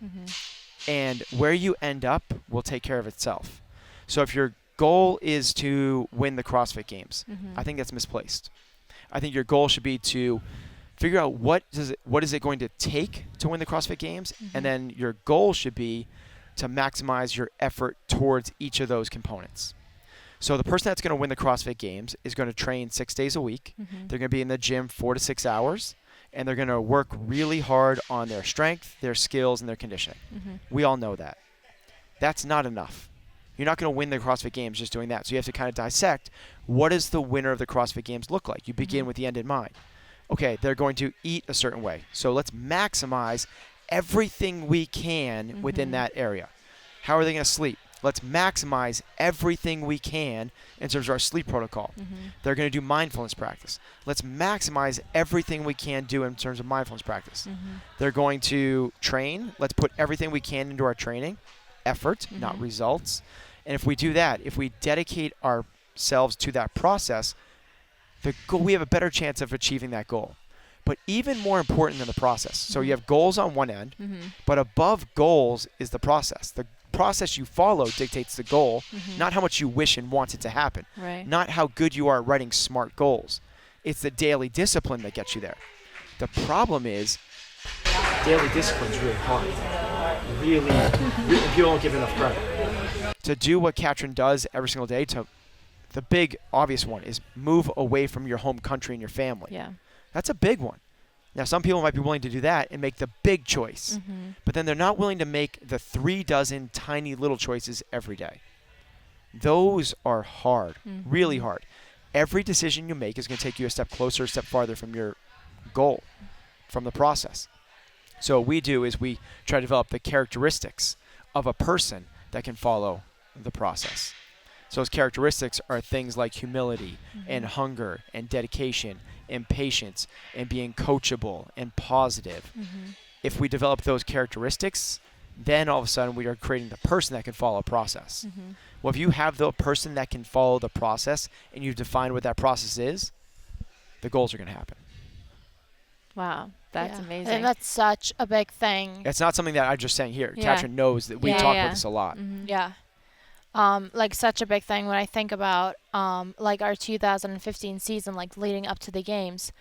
And where you end up will take care of itself. So if your goal is to win the CrossFit Games, I think that's misplaced. I think your goal should be to figure out what is it going to take to win the CrossFit Games, and then your goal should be to maximize your effort towards each of those components. So the person that's going to win the CrossFit Games is going to train 6 days a week. They're going to be in the gym 4 to 6 hours, and they're going to work really hard on their strength, their skills, and their conditioning. We all know that. That's not enough. You're not going to win the CrossFit Games just doing that. So you have to kind of dissect, what does the winner of the CrossFit Games look like? You begin with the end in mind. Okay, they're going to eat a certain way. So let's maximize everything we can within that area. How are they going to sleep? Let's maximize everything we can in terms of our sleep protocol. They're going to do mindfulness practice. Let's maximize everything we can do in terms of mindfulness practice. They're going to train. Let's put everything we can into our training. Effort, not results. And if we do that, if we dedicate ourselves to that process, we have a better chance of achieving that goal. But even more important than the process. So you have goals on one end, but above goals is the process. The process you follow dictates the goal, not how much you wish and want it to happen. Not how good you are at writing SMART goals. It's the daily discipline that gets you there. The problem is, daily discipline is really hard. Really, if you don't give enough credit. To do what Katrin does every single day, the big obvious one is move away from your home country and your family. Yeah. That's a big one. Now, some people might be willing to do that and make the big choice, but then they're not willing to make the 36 tiny little choices every day. Those are hard, really hard. Every decision you make is going to take you a step closer, a step farther from your goal, from the process. So what we do is we try to develop the characteristics of a person that can follow the process. So those characteristics are things like humility and hunger and dedication and patience and being coachable and positive. If we develop those characteristics, then all of a sudden we are creating the person that can follow a process. Well, if you have the person that can follow the process and you've defined what that process is, the goals are going to happen. Wow, that's Yeah. amazing. And that's such a big thing. It's not something that I'm just saying here. Yeah. Katrin knows that we Yeah, talk yeah. about this a lot. Yeah. Like such a big thing when I think about like our 2015 season, like leading up to the games.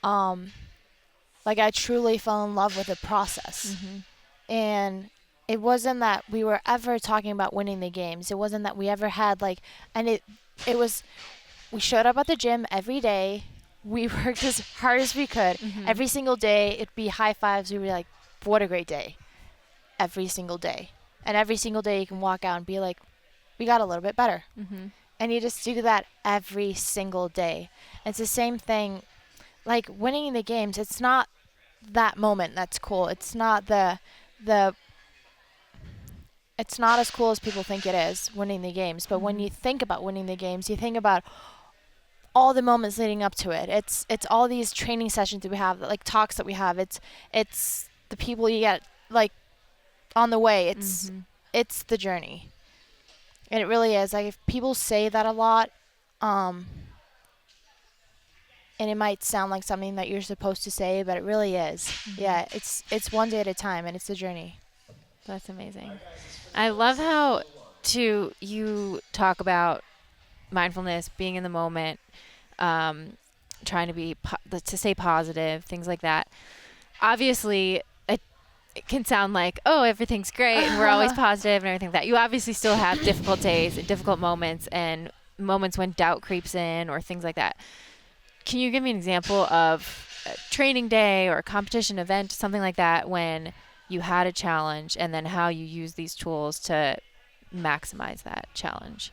Like I truly fell in love with the process. And it wasn't that we were ever talking about winning the games. It wasn't that we ever had like, and it was, we showed up at the gym every day. We worked as hard as we could. Every single day, it'd be high fives. We'd be like, what a great day. Every single day. And every single day you can walk out and be like, we got a little bit better. And you just do that every single day. It's the same thing, like winning the games. It's not that moment that's cool. It's not it's not as cool as people think it is, winning the games. But when you think about winning the games, you think about all the moments leading up to it. It's all these training sessions that we have, like talks that we have. It's the people you get like on the way. It's the journey. And it really is. Like if people say that a lot, and it might sound like something that you're supposed to say, but it really is. Yeah, it's one day at a time, and it's a journey. That's amazing. I love how you talk about mindfulness, being in the moment, trying to be to stay positive, things like that. Obviously, it can sound like, oh, everything's great and we're always positive and everything like that. You obviously still have difficult days and difficult moments and moments when doubt creeps in or things like that. Can you give me an example of a training day or a competition event, something like that, when you had a challenge and then how you use these tools to maximize that challenge?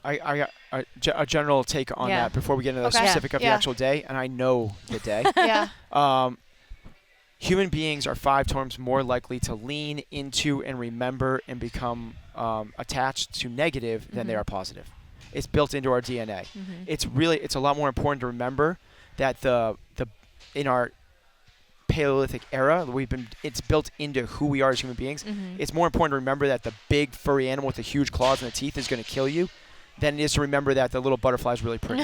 I got a general take on that before we get into the Okay. specific of the actual day, and I know the day. Yeah. Human beings are 5 times more likely to lean into and remember and become attached to negative than they are positive. It's built into our DNA. It's a lot more important to remember that in our Paleolithic era, it's built into who we are as human beings. It's more important to remember that the big furry animal with the huge claws and the teeth is going to kill you than it is to remember that the little butterfly is really pretty.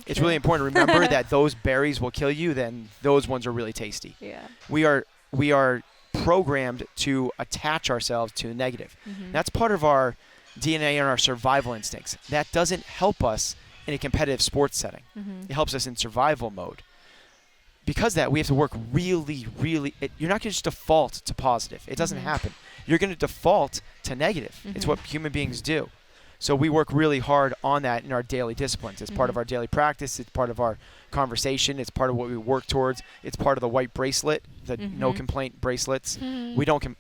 It's really important to remember that those berries will kill you, then those ones are really tasty. Yeah. We are programmed to attach ourselves to the negative. That's part of our DNA and our survival instincts. That doesn't help us in a competitive sports setting. It helps us in survival mode. Because of that, we have to work really, really. You're not going to just default to positive. It doesn't happen. You're going to default to negative. It's what human beings do. So we work really hard on that in our daily disciplines. It's part of our daily practice. It's part of our conversation. It's part of what we work towards. It's part of the white bracelet, the no complaint bracelets. We don't.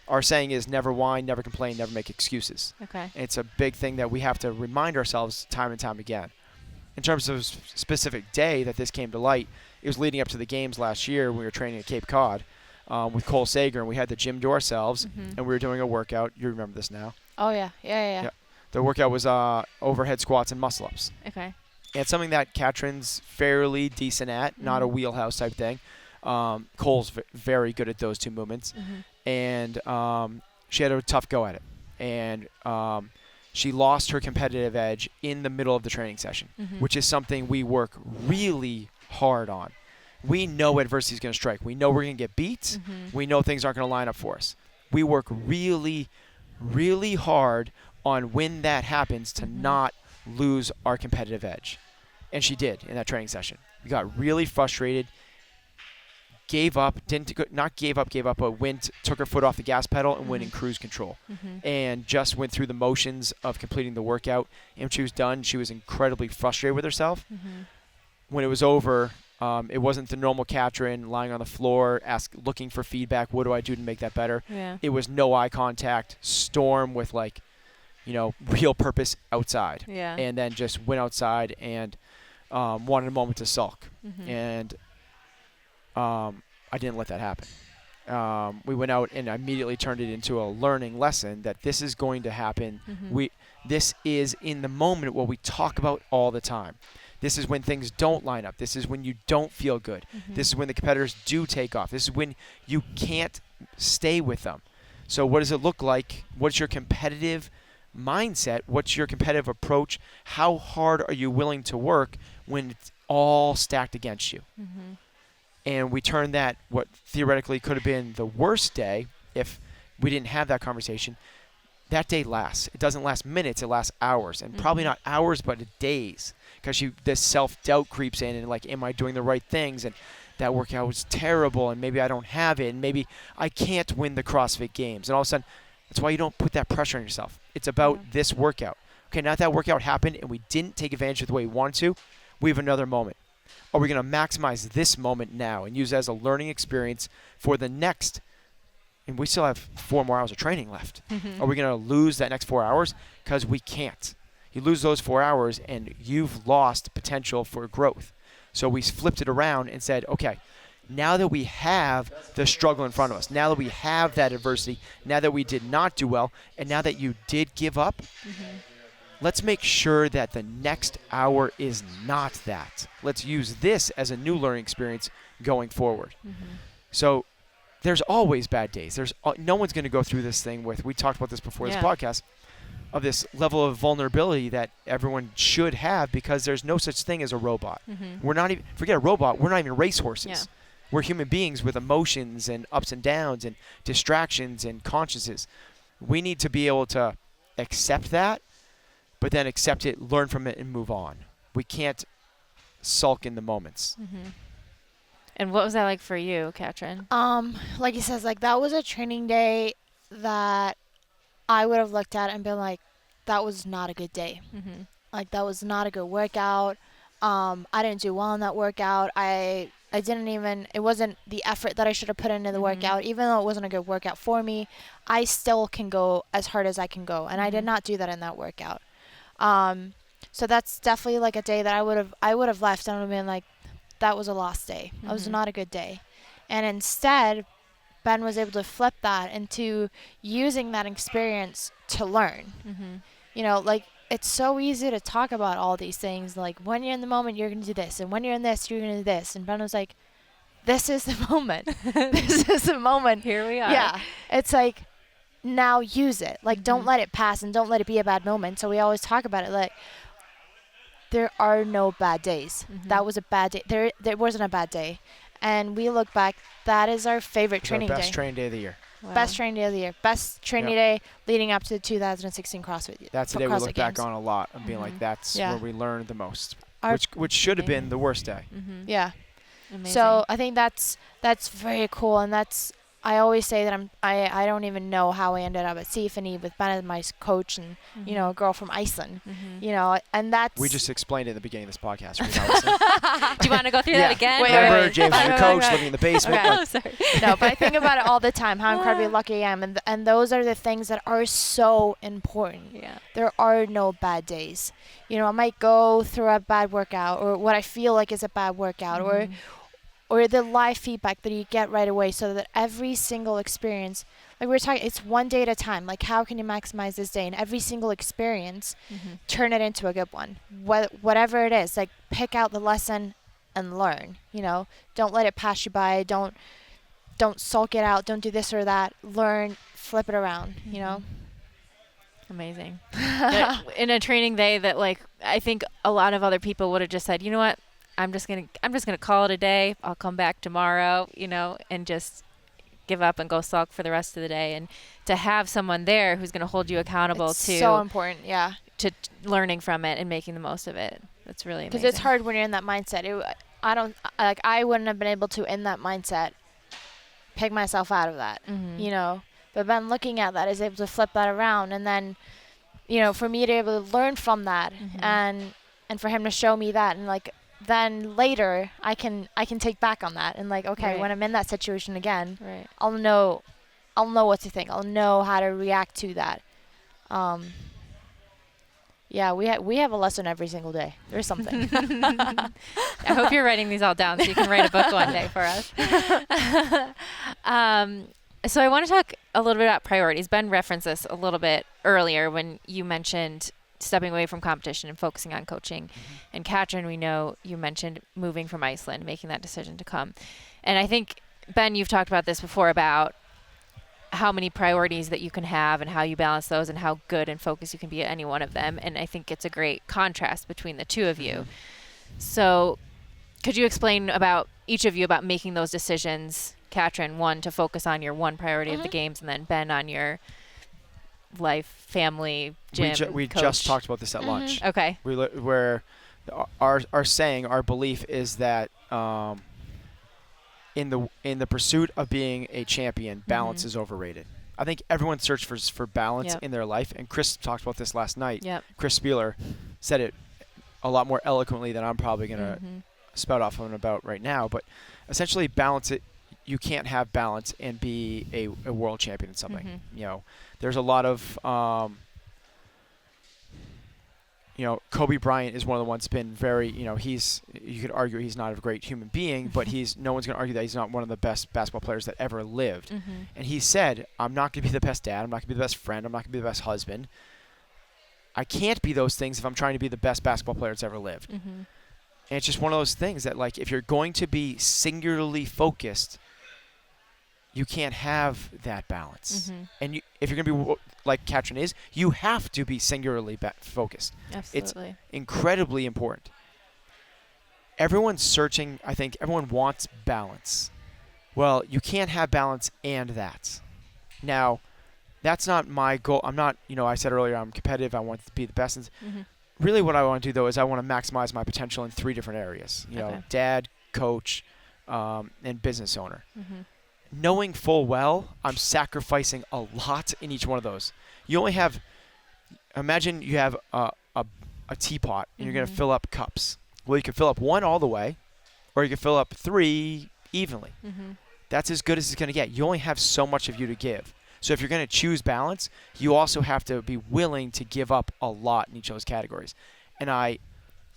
Our saying is never whine, never complain, never make excuses. Okay. It's a big thing that we have to remind ourselves time and time again. In terms of a specific day that this came to light, it was leading up to the games last year when we were training at Cape Cod with Cole Sager, and we had the gym to ourselves, and we were doing a workout. You remember this now. Oh, yeah. Yeah. The workout was overhead squats and muscle-ups. And it's something that Katrin's fairly decent at, not a wheelhouse type thing. Cole's very good at those two movements. And she had a tough go at it. And she lost her competitive edge in the middle of the training session, which is something we work really hard on. We know adversity is going to strike. We know we're going to get beat. We know things aren't going to line up for us. We work really, really hard on when that happens to not lose our competitive edge. And she did in that training session. We got really frustrated, gave up, but took her foot off the gas pedal and went in cruise control. And just went through the motions of completing the workout. And when she was done, she was incredibly frustrated with herself. When it was over, it wasn't the normal Katrin lying on the floor, looking for feedback. What do I do to make that better? Yeah. It was no eye contact, storm with real purpose outside. Yeah. And then just went outside and wanted a moment to sulk. And I didn't let that happen. We went out and immediately turned it into a learning lesson that this is going to happen. This is in the moment what we talk about all the time. This is when things don't line up. This is when you don't feel good. This is when the competitors do take off. This is when you can't stay with them. So what does it look like? What's your competitive mindset? What's your competitive approach? How hard are you willing to work when it's all stacked against you? And we turned that, what theoretically could have been the worst day if we didn't have that conversation. That day lasts. It doesn't last minutes, it lasts hours. And probably not hours, but days. Because this self-doubt creeps in and like, am I doing the right things? And that workout was terrible and maybe I don't have it and maybe I can't win the CrossFit Games. And all of a sudden, that's why you don't put that pressure on yourself. It's about this workout. Okay, now that workout happened and we didn't take advantage of the way we wanted to, we have another moment. Are we going to maximize this moment now and use it as a learning experience for the next? And we still have 4 more hours of training left. Are we going to lose that next 4 hours? Because we can't. You lose those 4 hours and you've lost potential for growth. So we flipped it around and said, okay, now that we have the struggle in front of us, now that we have that adversity, now that we did not do well, and now that you did give up, let's make sure that the next hour is not that. Let's use this as a new learning experience going forward. So there's always bad days. No one's going to go through this thing with, we talked about this before this podcast, of this level of vulnerability that everyone should have because there's no such thing as a robot. We're not even, forget a robot, we're not even racehorses. We're human beings with emotions and ups and downs and distractions and consciences. We need to be able to accept that, but then accept it, learn from it, and move on. We can't sulk in the moments. And what was that like for you, Katrin? Like he says, like that was a training day that I would have looked at and been like, that was not a good day. Like that was not a good workout. I didn't do well on that workout. I didn't even, it wasn't the effort that I should have put into the workout. Even though it wasn't a good workout for me, I still can go as hard as I can go. And I did not do that in that workout. So that's definitely like a day that I would have left and I would have been like, that was a lost day. That was not a good day. And instead, Ben was able to flip that into using that experience to learn. You know, like it's so easy to talk about all these things. Like when you're in the moment, you're going to do this. And when you're in this, you're going to do this. And Ben was like, this is the moment. This is the moment. Here we are. Yeah. It's like, now use it. Like don't let it pass and don't let it be a bad moment. So we always talk about it like, there are no bad days. That was a bad day. There wasn't a bad day. And we look back, that is our favorite training day. Best training day of the year. Wow. Best training day of the year. Best training day leading up to the 2016 CrossFit. That's the day we look back on a lot and being like, that's where we learned the most. Which should have been the worst day. Yeah. Amazing. So I think that's very cool, and that's, I always say that I don't even know how I ended up at Symphony with Ben as my coach and you know, a girl from Iceland, you know, and that's, we just explained it at the beginning of this podcast. Do you want to go through that again? Remember, James was your coach, living in the basement. Okay. Sorry. No, but I think about it all the time, how incredibly lucky I am, and those are the things that are so important. There are no bad days. You know, I might go through a bad workout or what I feel like is a bad workout, or the live feedback that you get right away, so that every single experience, like we were talking, it's one day at a time. Like how can you maximize this day? And every single experience, turn it into a good one. Whatever it is, like pick out the lesson and learn, you know, don't let it pass you by. Don't sulk it out. Don't do this or that. Learn, flip it around, you know? Amazing. In a training day that like, I think a lot of other people would have just said, you know what? I'm just gonna call it a day. I'll come back tomorrow, you know, and just give up and go sulk for the rest of the day. And to have someone there who's gonna hold you accountable it's so important, to learning from it and making the most of it. That's really amazing. Because it's hard when you're in that mindset. I wouldn't have been able to, in that mindset, pick myself out of that, you know. But Ben looking at that is able to flip that around, and then, you know, for me to be able to learn from that, and for him to show me that, and like, then later I can take back on that and like, okay, when I'm in that situation again, I'll know what to think. I'll know how to react to that. Yeah, we have a lesson every single day. There's something. I hope you're writing these all down so you can write a book one day for us. So I want to talk a little bit about priorities. Ben referenced this a little bit earlier when you mentioned stepping away from competition and focusing on coaching. Mm-hmm. And Katrin, we know you mentioned moving from Iceland, making that decision to come. And I think, Ben, you've talked about this before about how many priorities that you can have and how you balance those and how good and focused you can be at any one of them. And I think it's a great contrast between the two of you. So could you explain about each of you about making those decisions? Katrin, one, to focus on your one priority of the games, and then Ben on your life, family, gym, we coach. just talked about this at lunch. Okay. Where our saying, our belief is that in the pursuit of being a champion, balance is overrated. I think everyone searches for balance in their life, and Chris talked about this last night. Yep. Chris Spieler said it a lot more eloquently than I'm probably going to spout off on about right now. But essentially, balance it. You can't have balance and be a world champion in something. You know, there's a lot of Kobe Bryant is one of the ones been very, you could argue he's not a great human being, but no one's going to argue that he's not one of the best basketball players that ever lived. And he said, I'm not going to be the best dad. I'm not going to be the best friend. I'm not going to be the best husband. I can't be those things if I'm trying to be the best basketball player that's ever lived. And it's just one of those things that, like, if you're going to be singularly focused, you can't have that balance. And if you're going to be like Katrin is, you have to be singularly focused. Absolutely. It's incredibly important. Everyone's searching. I think everyone wants balance. Well, you can't have balance and that. Now, that's not my goal. I'm not, I said earlier I'm competitive. I want to be the best. Really what I want to do, though, is I want to maximize my potential in 3 different areas. Dad, coach, and business owner. Knowing full well I'm sacrificing a lot in each one of those. You only have, imagine you have a teapot and you're going to fill up cups. Well, you can fill up 1 all the way, or you can fill up 3 evenly. That's as good as it's going to get. You only have so much of you to give. So if you're going to choose balance, you also have to be willing to give up a lot in each of those categories. And I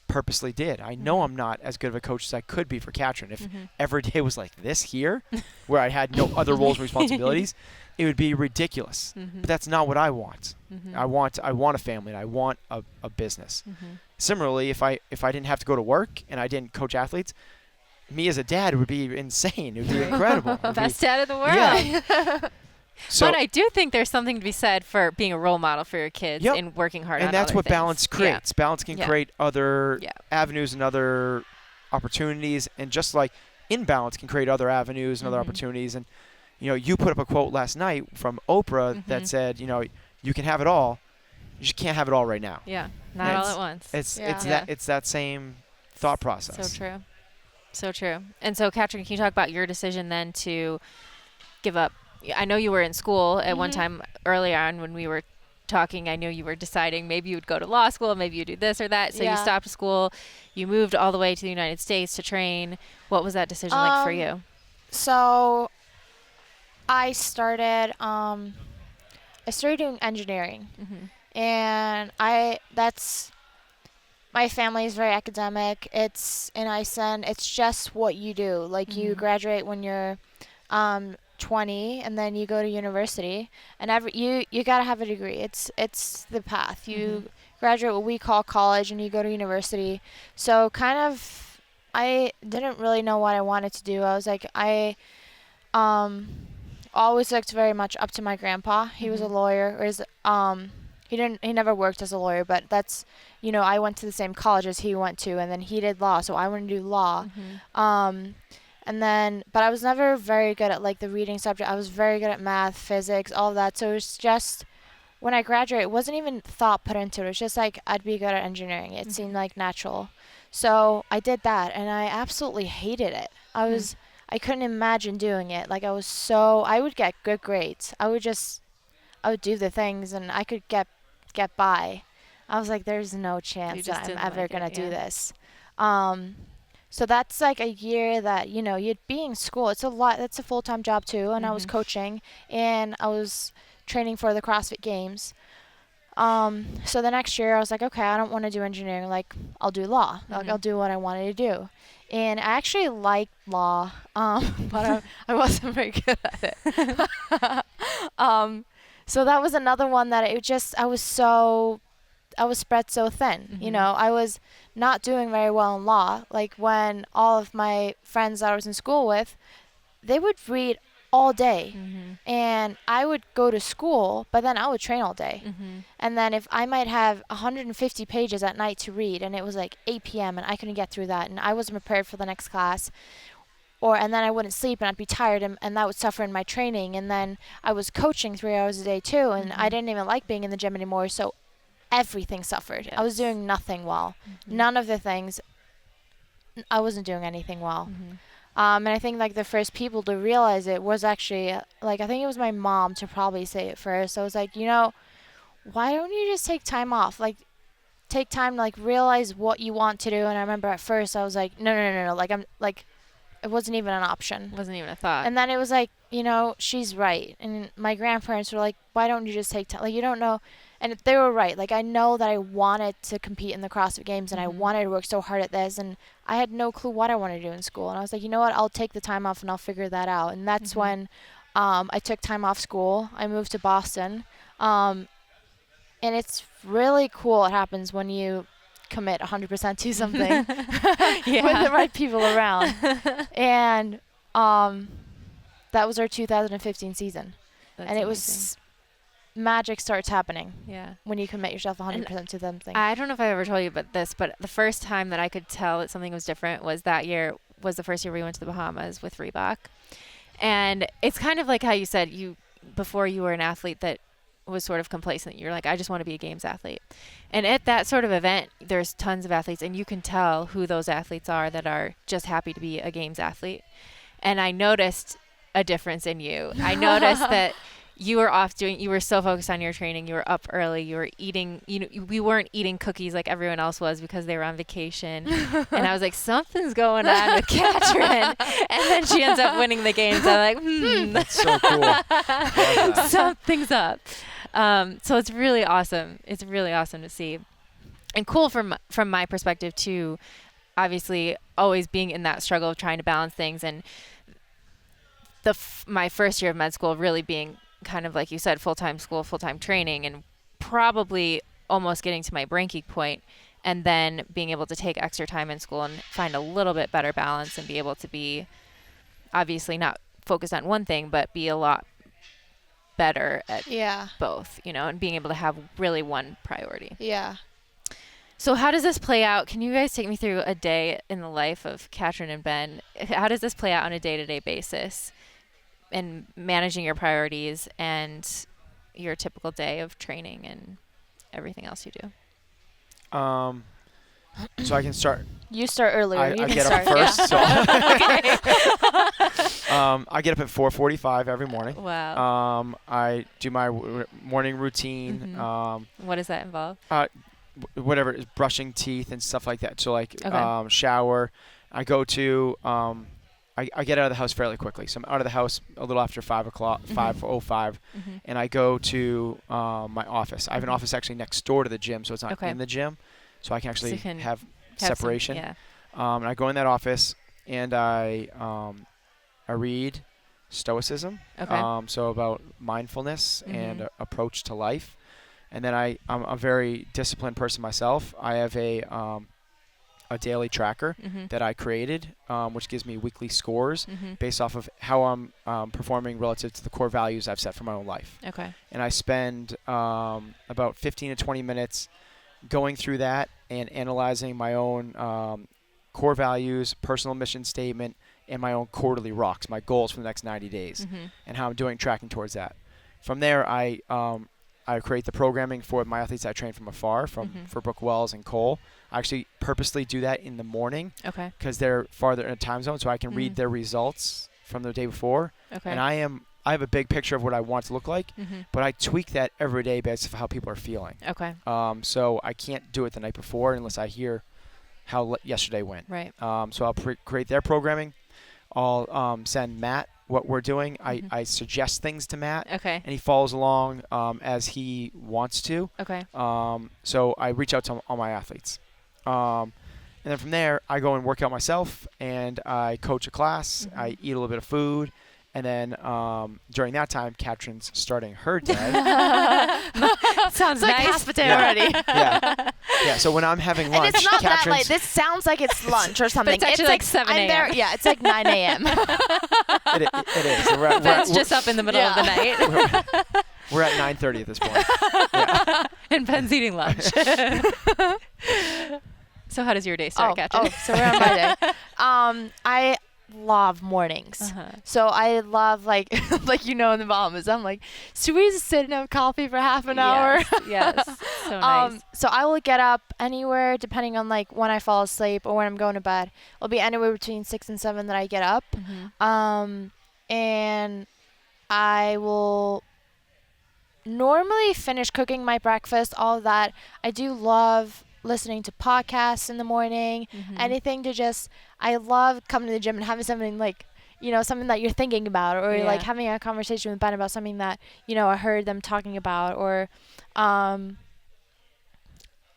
purposely did. I know I'm not as good of a coach as I could be for Katrin. If every day was like this here, where I had no other roles and responsibilities, it would be ridiculous. But that's not what I want. I want a family, and I want a business. Similarly, if I didn't have to go to work and I didn't coach athletes, me as a dad, it would be insane. It would be incredible. Best dad in the world. Yeah. So, but I do think there's something to be said for being a role model for your kids and working hard on and that's other what things. Balance creates. Balance can create other avenues and other opportunities, and just like imbalance can create other avenues and other opportunities. And you put up a quote last night from Oprah that said, you can have it all, you just can't have it all right now. Yeah, not all at once. It's that same thought process. So true. And so, Katrin, can you talk about your decision then to give up? I know you were in school at one time early on when we were talking. I know you were deciding maybe you would go to law school, maybe you do this or that. So you stopped school. You moved all the way to the United States to train. What was that decision like for you? So I started doing engineering, and my family is very academic. It's in Iceland. It's just what you do. Like you graduate when you're 20, and then you go to university, and you gotta have a degree. It's the path. You graduate what we call college, and you go to university. So kind of, I didn't really know what I wanted to do. I was like, I always looked very much up to my grandpa. He was a lawyer, he never worked as a lawyer, but that's, I went to the same college as he went to, and then he did law, so I wanted to do law. But I was never very good at the reading subject. I was very good at math, physics, all of that. So it was just, when I graduated, it wasn't even thought put into it. It was just I'd be good at engineering. It seemed natural. So I did that, and I absolutely hated it. I couldn't imagine doing it. I would get good grades. I would do the things, and I could get by. I was like, there's no chance that I'm ever going to do this. So that's a year that, you'd be in school. It's a lot. That's a full-time job too. And I was coaching, and I was training for the CrossFit Games. So the next year I was like, okay, I don't want to do engineering. Like, I'll do law. Like, I'll do what I wanted to do. And I actually liked law, but I wasn't very good at it. So that was another one that I was spread so thin. You know, I was not doing very well in law. Like, when all of my friends that I was in school with, they would read all day, and I would go to school, but then I would train all day. And then if I might have 150 pages at night to read, and it was like 8 p.m. and I couldn't get through that, and I wasn't prepared for the next class, and then I wouldn't sleep and I'd be tired, and that would suffer in my training. And then I was coaching 3 hours a day too, and I didn't even like being in the gym anymore, so everything suffered. I was doing nothing well. None of the things, I wasn't doing anything well. And I think like the first people to realize it was actually, like, I think it was my mom to probably say it first. I was like, you know, why don't you just take time off? Like, take time to like realize what you want to do. And I remember at first I was like, no. Like, I'm like, it wasn't even an option. Wasn't even a thought. And then it was like, you know, she's right. And my grandparents were like, why don't you just take time? Like, you don't know. And they were right. Like, I know that I wanted to compete in the CrossFit Games, and I wanted to work so hard at this, and I had no clue what I wanted to do in school. And I was like, you know what? I'll take the time off and I'll figure that out. And that's when I took time off school. I moved to Boston. And it's really cool what happens when you commit 100% to something with the right people around. And that was our 2015 season. That's and it amazing. was magic starts happening Yeah. when you commit yourself 100% to something. I don't know if I ever told you about this, but the first time that I could tell that something was different was that year, was the first year we went to the Bahamas with Reebok. And it's kind of like how you said, before you were an athlete that was sort of complacent. You're like, I just want to be a games athlete. And at that sort of event, there's tons of athletes, and you can tell who those athletes are that are just happy to be a games athlete. And I noticed a difference in you. I noticed that you were so focused on your training. You were up early. You were eating, we weren't eating cookies like everyone else was because they were on vacation. And I was like, something's going on with Katrin. And then she ends up winning the games. I'm like, That's so cool. Something's up. So it's really awesome. It's really awesome to see. And cool from my perspective too, obviously always being in that struggle of trying to balance things, and my first year of med school really being kind of like you said, full-time school, full-time training, and probably almost getting to my breaking point, and then being able to take extra time in school and find a little bit better balance and be able to be obviously not focused on one thing, but be a lot better at both, and being able to have really one priority. Yeah. So how does this play out? Can you guys take me through a day in the life of Katrin and Ben? How does this play out on a day-to-day basis in managing your priorities and your typical day of training and everything else you do? So I can start. You start earlier. I get up first. So I get up at 4:45 every morning. Wow. I do my morning routine. What does that involve? Whatever it is, brushing teeth and stuff like that. So like Okay. shower. I go to I get out of the house fairly quickly. So I'm out of the house a little after 5 o'clock, 5:05, and I go to my office. I have an office actually next door to the gym, so it's not in the gym, so I can actually have separation. And I go in that office and I read Stoicism. So about mindfulness and approach to life. And then I'm a very disciplined person myself. I have a daily tracker that I created, which gives me weekly scores based off of how I'm performing relative to the core values I've set for my own life. And I spend about 15 to 20 minutes going through that and analyzing my own core values, personal mission statement, and my own quarterly rocks, my goals for the next 90 days, and how I'm doing tracking towards that. From there, I create the programming for my athletes I train from afar, for Brooke Wells and Cole. I actually purposely do that in the morning because they're farther in a time zone, so I can read their results from the day before. And I have a big picture of what I want it to look like, but I tweak that every day based on how people are feeling. So I can't do it the night before unless I hear how yesterday went. Right. So I'll create their programming. I'll send Matt what we're doing. I suggest things to Matt, Okay. and he follows along as he wants to. Okay. So I reach out to all my athletes. And then from there, I go and work out myself, and I coach a class. I eat a little bit of food. And then during that time, Katrin's starting her day. Sounds like nice. half a day already. Yeah. So when I'm having lunch, And it's not that Katrin's late. This sounds like it's lunch or something. But it's actually like 7 I'm a.m. there. Yeah, it's like 9 a.m. it is. So Ben's just up in the middle of the night. We're at 9:30 at this point. Yeah. And Ben's eating lunch. So how does your day start, Katrin? So we're on my day. I love mornings. So I love like in the Bahamas. I'm like, should we just sit and have coffee for half an hour? Yes. So nice. So I will get up anywhere depending on like when I fall asleep or when I'm going to bed. It'll be anywhere between 6 and 7 that I get up. And I will normally finish cooking my breakfast, all of that. I do love listening to podcasts in the morning, anything to just, I love coming to the gym and having something like, something that you're thinking about, or like having a conversation with Ben about something that, I heard them talking about, or,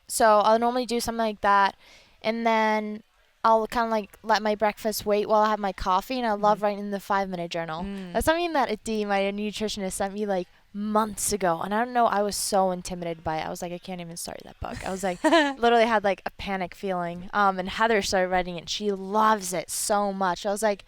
so I'll normally do something like that. And then I'll kind of like let my breakfast wait while I have my coffee, and I love writing in the 5-minute journal. That's something that Adi, my nutritionist, sent me like months ago, and I don't know, I was so intimidated by it. I was like, I can't even start that book. I was like, literally had like a panic feeling. And Heather started writing it. She loves it so much. I was like,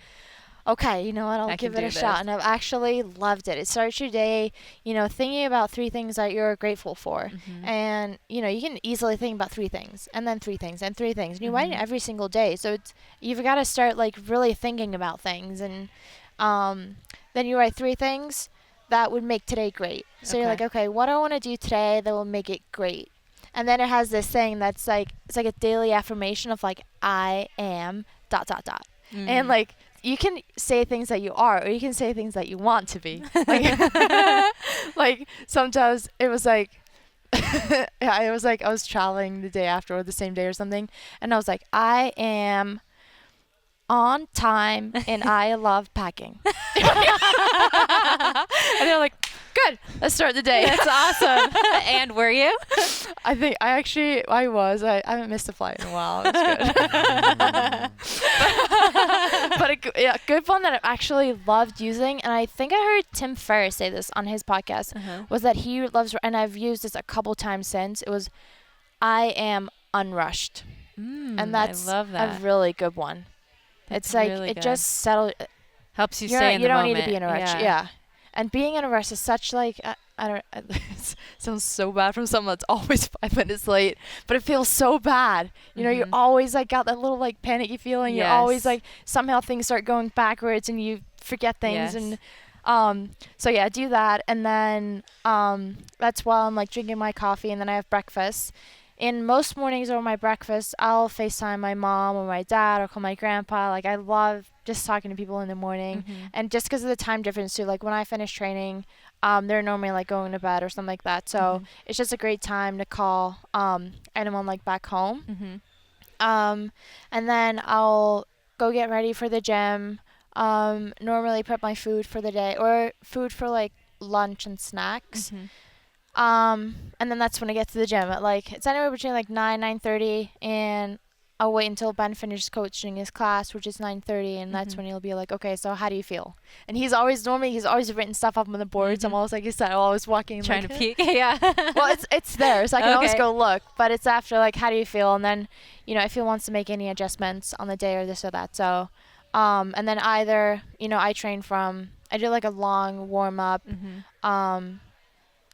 okay, you know what, I'll give it a shot. And I've actually loved it. It starts your day, thinking about 3 things that you're grateful for. And, you can easily think about 3 things, and then 3 things, and 3 things. And you write it every single day. So you've got to start like really thinking about things. And then you write 3 things that would make today great. So you're like, okay, what do I want to do today that will make it great? And then it has this thing that's like, it's like a daily affirmation of like, I am ... And like, you can say things that you are, or you can say things that you want to be. Like sometimes it was like, it was like I was traveling the day after or the same day or something, and I was like, I am on time and I love packing. And they're like, good, let's start the day. That's awesome. And were you? I think I was. I haven't missed a flight in a while. It was good. But a good one that I actually loved using, and I think I heard Tim Ferriss say this on his podcast, was that he loves, and I've used this a couple times since, it was, I am unrushed. And that's I love that. a really good one. That's it's like, really it good. just settles. Helps you stay in the moment. You don't need to be in a rush. Yeah. And being in a rush is such like, it sounds so bad from someone that's always 5 minutes late, but it feels so bad. You're always like got that little like panicky feeling. You're always like, somehow things start going backwards and you forget things. And so yeah, do that. And then that's while I'm like drinking my coffee, and then I have breakfast. And most mornings over my breakfast, I'll FaceTime my mom or my dad or call my grandpa. Like, I love just talking to people in the morning. And just because of the time difference too, like when I finish training, they're normally like going to bed or something like that. So it's just a great time to call anyone like back home. And then I'll go get ready for the gym. Normally prep my food for the day, or food for like lunch and snacks. And then that's when I get to the gym at like, it's anywhere between like 9:30, and I'll wait until Ben finishes coaching his class, which is 9:30, and that's when he'll be like, okay, so how do you feel? And he's always written stuff up on the boards. I'm always like you said, always walking trying like, to peek. Yeah. Well, it's there, so I can always go look, but it's after like, how do you feel? And then, if he wants to make any adjustments on the day or this or that. So, and then either, I do like a long warm up.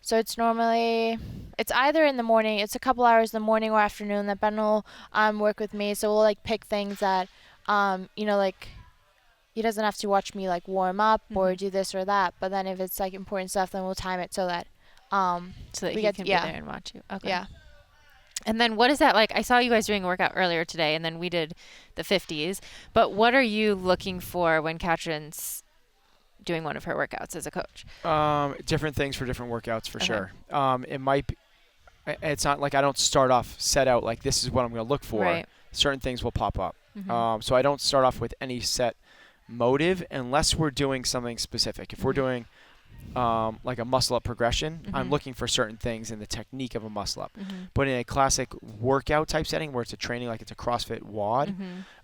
So it's either in the morning, it's a couple hours in the morning or afternoon that Ben will work with me. So we'll like pick things that, like he doesn't have to watch me like warm up or do this or that. But then if it's like important stuff, then we'll time it so that he can be there and watch you. Okay. Yeah. And then what is that like? I saw you guys doing a workout earlier today, and then we did the 50s. But what are you looking for when Katrin's doing one of her workouts as a coach? Different things for different workouts for sure. It might be, it's not like I don't set out like this is what I'm going to look for. Right. Certain things will pop up. So I don't start off with any set motive unless we're doing something specific. If we're doing like a muscle up progression, I'm looking for certain ththings in the technique of a muscle up. But in a classic workout type setting where it's a training, like it's a CrossFit WOD,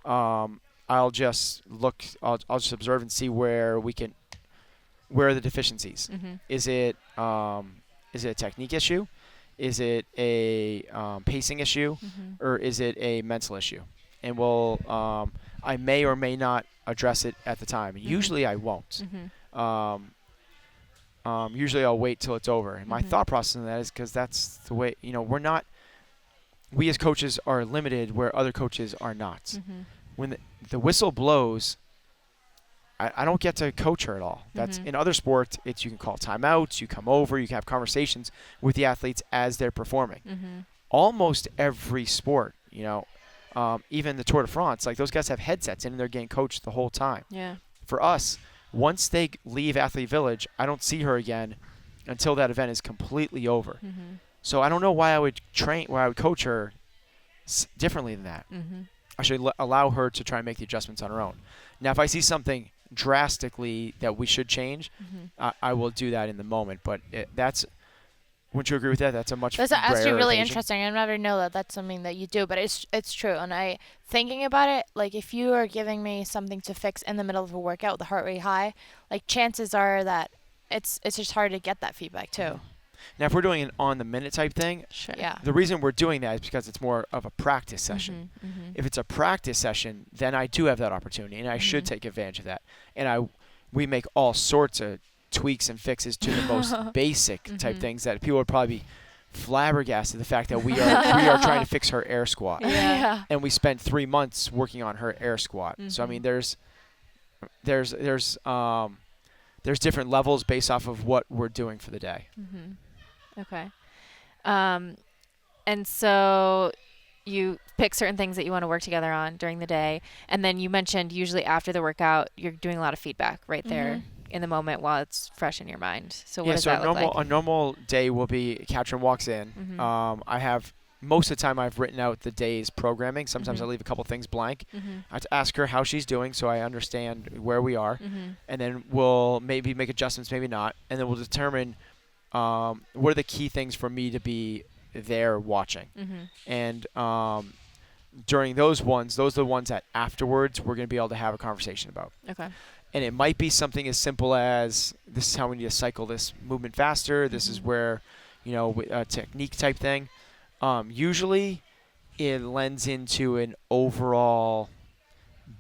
I'll just observe and see where are the deficiencies. Is it a technique issue? Is it a pacing issue? Or is it a mental issue? And I may or may not address it at the time. Usually I won't. Usually I'll wait till it's over. And my thought process in that is because that's the way, we as coaches are limited where other coaches are not. When the whistle blows, I don't get to coach her at all. That's in other sports, you can call timeouts, you come over, you can have conversations with the athletes as they're performing. Almost every sport, even the Tour de France, like those guys have headsets in and they're getting coached the whole time. Yeah. For us, once they leave Athlete Village, I don't see her again until that event is completely over. So I don't know why I would coach her differently than that. I should allow her to try and make the adjustments on her own. Now, if I see something drastically that we should change, I will do that in the moment. But wouldn't you agree with that? That's a much That's rarer actually really occasion. interesting. I never know that that's something that you do, but it's true. And thinking about it, like if you are giving me something to fix in the middle of a workout with the heart rate high, like chances are that it's just hard to get that feedback too. Now, if we're doing an on-the-minute type thing, Yeah. the reason we're doing that is because it's more of a practice session. If it's a practice session, then I do have that opportunity, and I should take advantage of that. And we make all sorts of tweaks and fixes to the most basic type things that people would probably be flabbergasted the fact that we are trying to fix her air squat. Yeah. And we spent 3 months working on her air squat. So I mean, there's different levels based off of what we're doing for the day. Okay. And so you pick certain things that you want to work together on during the day. And then you mentioned usually after the workout, you're doing a lot of feedback right there in the moment while it's fresh in your mind. So what does that look like? A normal day will be Katrin walks in. Most of the time I've written out the day's programming. Sometimes I leave a couple things blank. I have to ask her how she's doing so I understand where we are. And then we'll maybe make adjustments, maybe not. And then we'll determine what are the key things for me to be there watching. And during those are the ones that afterwards we're going to be able to have a conversation about. Okay. And it might be something as simple as this is how we need to cycle this movement faster. This is where, a technique type thing. Usually it lends into an overall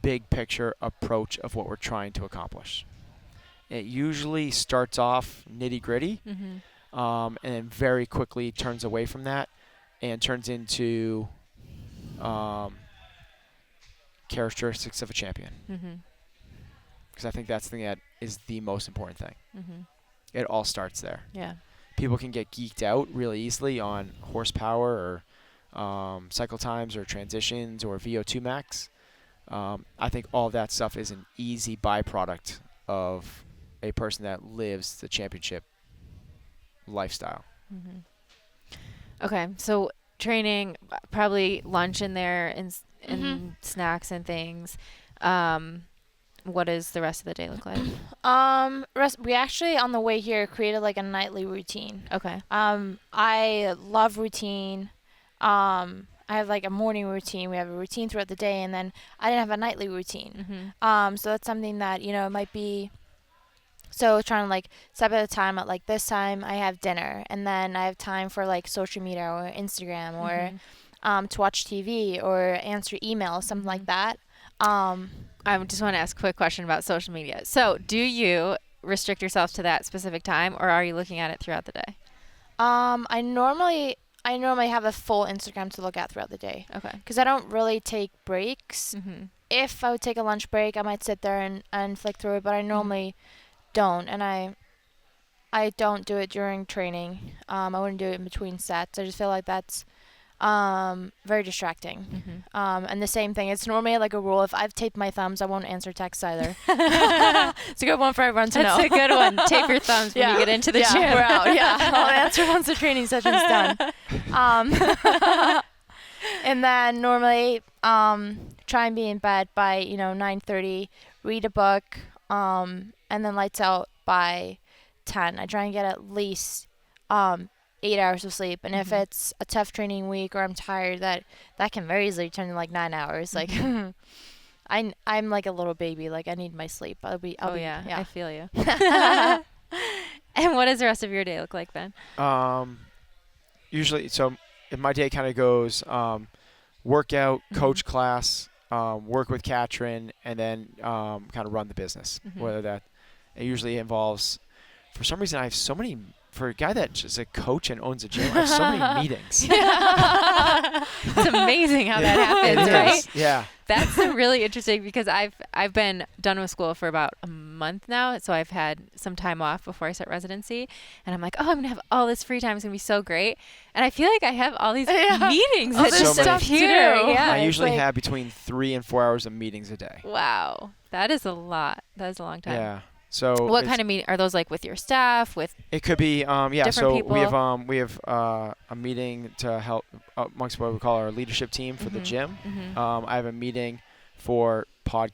big picture approach of what we're trying to accomplish. It usually starts off nitty gritty and then very quickly turns away from that and turns into characteristics of a champion. Because I think that's the thing that is the most important thing. It all starts there. Yeah. People can get geeked out really easily on horsepower or cycle times or transitions or VO2 max. I think all that stuff is an easy byproduct of a person that lives the championship lifestyle. Okay, so training, probably lunch in there and snacks and things. What does the rest of the day look like? We actually on the way here created like a nightly routine. Okay. I love routine. I have like a morning routine. We have a routine throughout the day, and then I didn't have a nightly routine. So that's something that it might be. So trying to like set at a time at like this time I have dinner, and then I have time for like social media or Instagram or to watch TV or answer emails, something like that. I just want to ask a quick question about social media. So do you restrict yourself to that specific time, or are you looking at it throughout the day? I normally have a full Instagram to look at throughout the day. Okay. Because I don't really take breaks. If I would take a lunch break, I might sit there and flick through it, but I normally don't. And I don't do it during training. I wouldn't do it in between sets. I just feel like that's very distracting. And the same thing, it's normally like a rule. If I've taped my thumbs, I won't answer texts either. It's a good one for everyone to know. That's a good one. Tape your thumbs when you get into the gym. We're out. I'll answer once the training session's done. And then normally try and be in bed by 9:30 read a book, and then lights out by 10. I try and get at least 8 hours of sleep. And if it's a tough training week or I'm tired, that can very easily turn to like 9 hours. Like I'm like a little baby. Like I need my sleep. Yeah, I feel you. And what does the rest of your day look like, Ben? Usually, so my day kind of goes workout, coach class, work with Katrin, and then kind of run the business. Whether that it usually involves, for some reason, I have so many. For a guy that is a coach and owns a gym, I have so many meetings. It's amazing how that happens, right? Yeah. That's really interesting because I've been done with school for about a month now, so I've had some time off before I start residency, and I'm like, oh, I'm gonna have all this free time. It's gonna be so great, and I feel like I have all these meetings that so disappear. Yeah, I usually have between 3 and 4 hours of meetings a day. Wow, that is a lot. That is a long time. Yeah. So what kind of meeting are those, like with your staff? With it could be different so people? we have a meeting to help amongst what we call our leadership team for the gym. I have a meeting for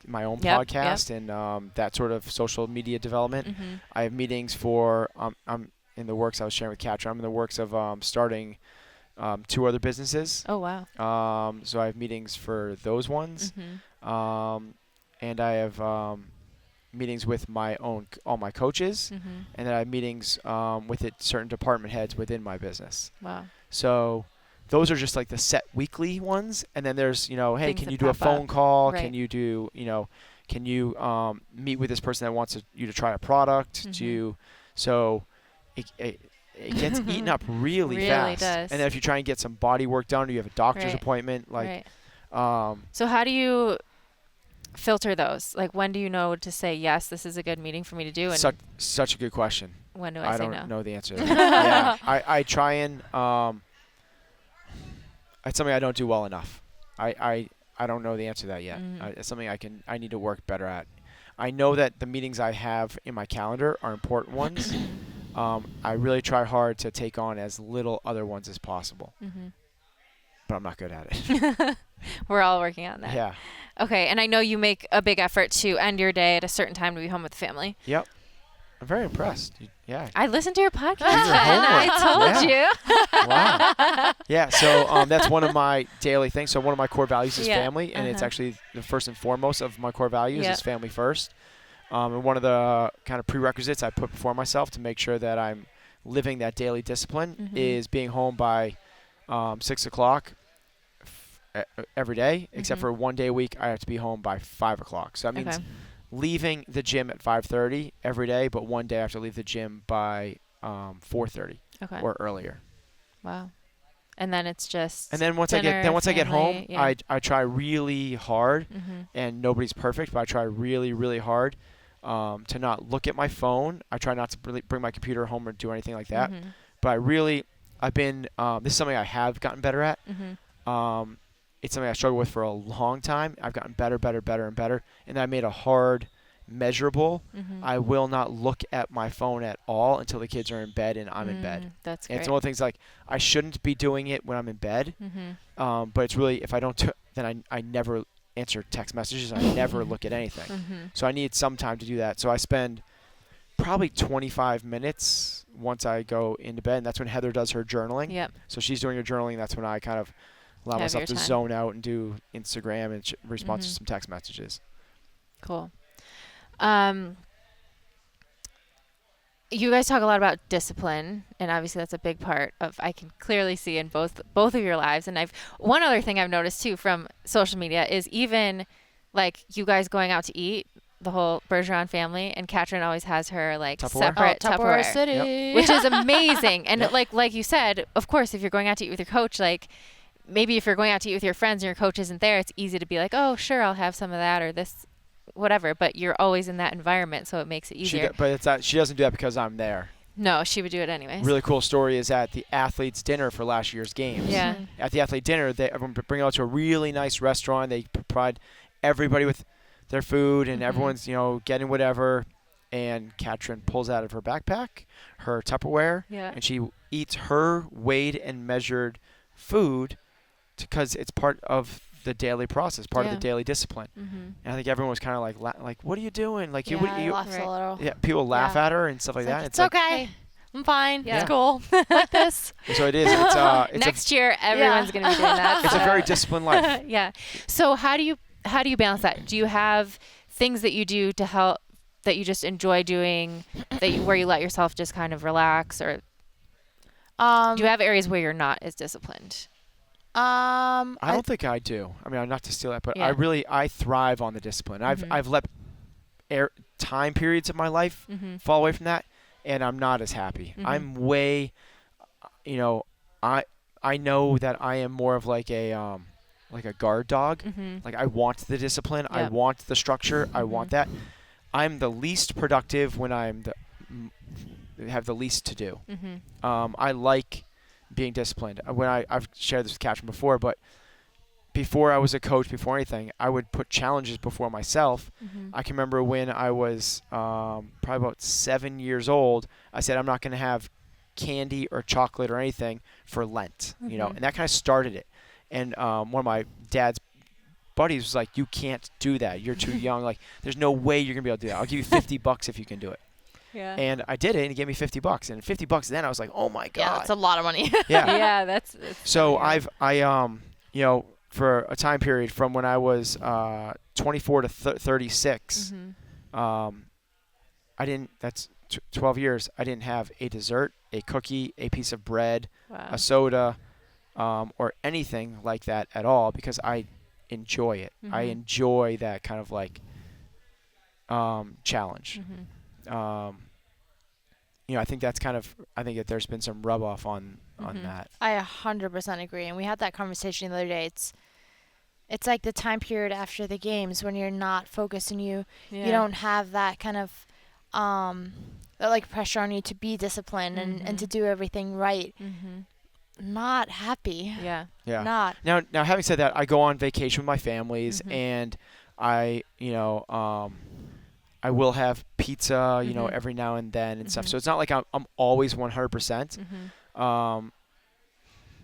my own podcast and that sort of social media development. I have meetings for I'm in the works. I was sharing with Katrin. I'm in the works of starting 2 other businesses. Oh wow. So I have meetings for those ones, and I have meetings with all my coaches, and then I have meetings with certain department heads within my business. Wow. So those are just like the set weekly ones, and then there's hey, Things can that you do a pop phone up. call? Right. Can you do can you meet with this person that wants you to try a product? So it gets eaten up really fast. Does. And then if you try and get some body work done, or you have a doctor's Right. appointment, like so how do you filter those? Like when do you know to say yes, this is a good meeting for me to do, and such a good question. when do I say don't no? know the answer to that. Yeah, I try and it's something I don't do well enough. I don't know the answer to that yet. It's something I need to work better at. I know that the meetings I have in my calendar are important ones. I really try hard to take on as little other ones as possible, but I'm not good at it. We're all working on that. Yeah. Okay, and I know you make a big effort to end your day at a certain time to be home with the family. Yep. I'm very impressed. Yeah. I listened to your podcast, your and I told you. Wow. Yeah. So that's one of my daily things. So one of my core values is family, and it's actually the first and foremost of my core values is family first. And one of the kind of prerequisites I put before myself to make sure that I'm living that daily discipline is being home by 6 o'clock every day, except for one day a week I have to be home by 5 o'clock. So that means leaving the gym at 5:30 every day, but one day I have to leave the gym by 4:30 or earlier. Wow. And then it's just and then once dinner, I get home, family, I try really hard, and nobody's perfect, but I try really, really hard to not look at my phone. I try not to really bring my computer home or do anything like that. But I've been this is something I have gotten better at. It's something I struggled with for a long time. I've gotten better, and I made a hard measurable. I will not look at my phone at all until the kids are in bed and I'm in bed. That's and great. it's one of the things like I shouldn't be doing it when I'm in bed, but it's really if I don't then I never answer text messages. I never look at anything. So I need some time to do that. So I spend probably 25 minutes once I go into bed, and that's when Heather does her journaling. Yep. So she's doing her journaling. That's when I kind of allow myself to zone out and do Instagram and respond to some text messages. Cool. You guys talk a lot about discipline, and obviously that's a big part of I can clearly see in both of your lives. And one other thing I've noticed too from social media is even like you guys going out to eat, the whole Bergeron family, and Katrin always has her like separate Tupperware City, which is amazing. And like you said, of course, if you're going out to eat with your coach, like maybe if you're going out to eat with your friends and your coach isn't there, it's easy to be like, oh, sure, I'll have some of that or this, whatever. But you're always in that environment, so it makes it easier. She doesn't do that because I'm there. No, she would do it anyways. Really cool story is at the athletes' dinner for last year's games. Yeah. At the athlete dinner, everyone bring out to a really nice restaurant. They provide everybody with their food, and everyone's getting whatever. And Katrin pulls out of her backpack her Tupperware, and she eats her weighed and measured food because it's part of the daily process, part of the daily discipline. And I think everyone was kind of like, what are you doing? Like, I laughed a little. Yeah, people laugh at her and stuff like that. It's okay. I'm fine. Yeah. It's cool. Like this. So it is. It's Next year, everyone's going to be doing that. It's a very disciplined life. Yeah. So how do you balance that? Do you have things that you do to help, that you just enjoy doing, where you let yourself just kind of relax, or do you have areas where you're not as disciplined? I don't think I do. I mean, not to steal that, but I thrive on the discipline. I've let time periods of my life fall away from that, and I'm not as happy. I'm way, I know that I am more of like a guard dog. Like, I want the discipline. I want the structure. I want that. I'm the least productive when have the least to do. I like being disciplined. I've shared this with Katrin before, but before I was a coach, before anything, I would put challenges before myself. I can remember when I was probably about 7 years old, I said, I'm not going to have candy or chocolate or anything for Lent, and that kind of started it. And one of my dad's buddies was like, you can't do that. You're too young. Like, there's no way you're going to be able to do that. I'll give you $50 if you can do it. Yeah. And I did it, and he gave me $50. And $50 then I was like, oh my God. Yeah, that's a lot of money. Yeah. That's so for a time period from when I was 24 to 36, that's 12 years, I didn't have a dessert, a cookie, a piece of bread, a soda, or anything like that at all, because I enjoy it. I enjoy that kind of like challenge. I think that's I think that there's been some rub off on that. I 100% agree. And we had that conversation the other day. It's like the time period after the games when you're not focused and you don't have that kind of that like pressure on you to be disciplined and to do everything right. Not happy. Yeah. Not. Now having said that, I go on vacation with my families, and I will have pizza, every now and then and stuff. So it's not like I'm always 100%.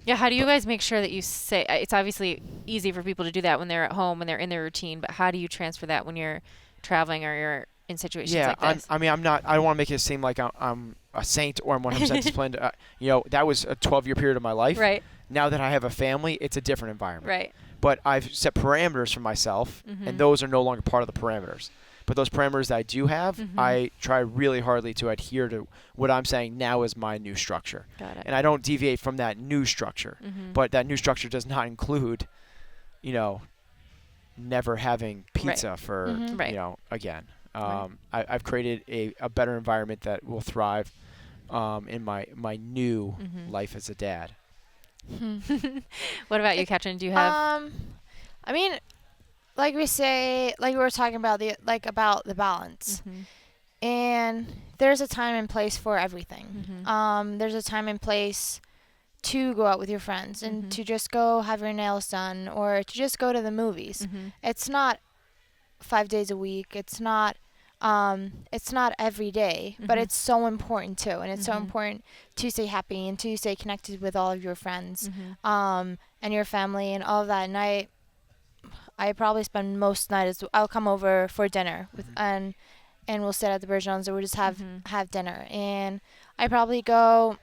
Yeah, how do you guys make sure that you say, it's obviously easy for people to do that when they're at home and they're in their routine, but how do you transfer that when you're traveling or you're in situations like this? I don't want to make it seem like I'm a saint or I'm 100% disciplined. That was a 12-year period of my life. Right. Now that I have a family, it's a different environment. Right. But I've set parameters for myself, and those are no longer part of the parameters. But those parameters that I do have, I try really hardly to adhere to what I'm saying now is my new structure. Got it. And I don't deviate from that new structure. But that new structure does not include, never having pizza for, again. I've created a better environment that will thrive in my new life as a dad. What about you, Katrin? Do you have? I mean, like we were talking about the balance, and there's a time and place for everything. There's a time and place to go out with your friends and to just go have your nails done or to just go to the movies. It's not 5 days a week. It's not every day, but it's so important too, and it's so important to stay happy and to stay connected with all of your friends, and your family and all of that. And I probably spend most nights. I'll come over for dinner and we'll sit at the Bergerons and we'll just have dinner. And I probably go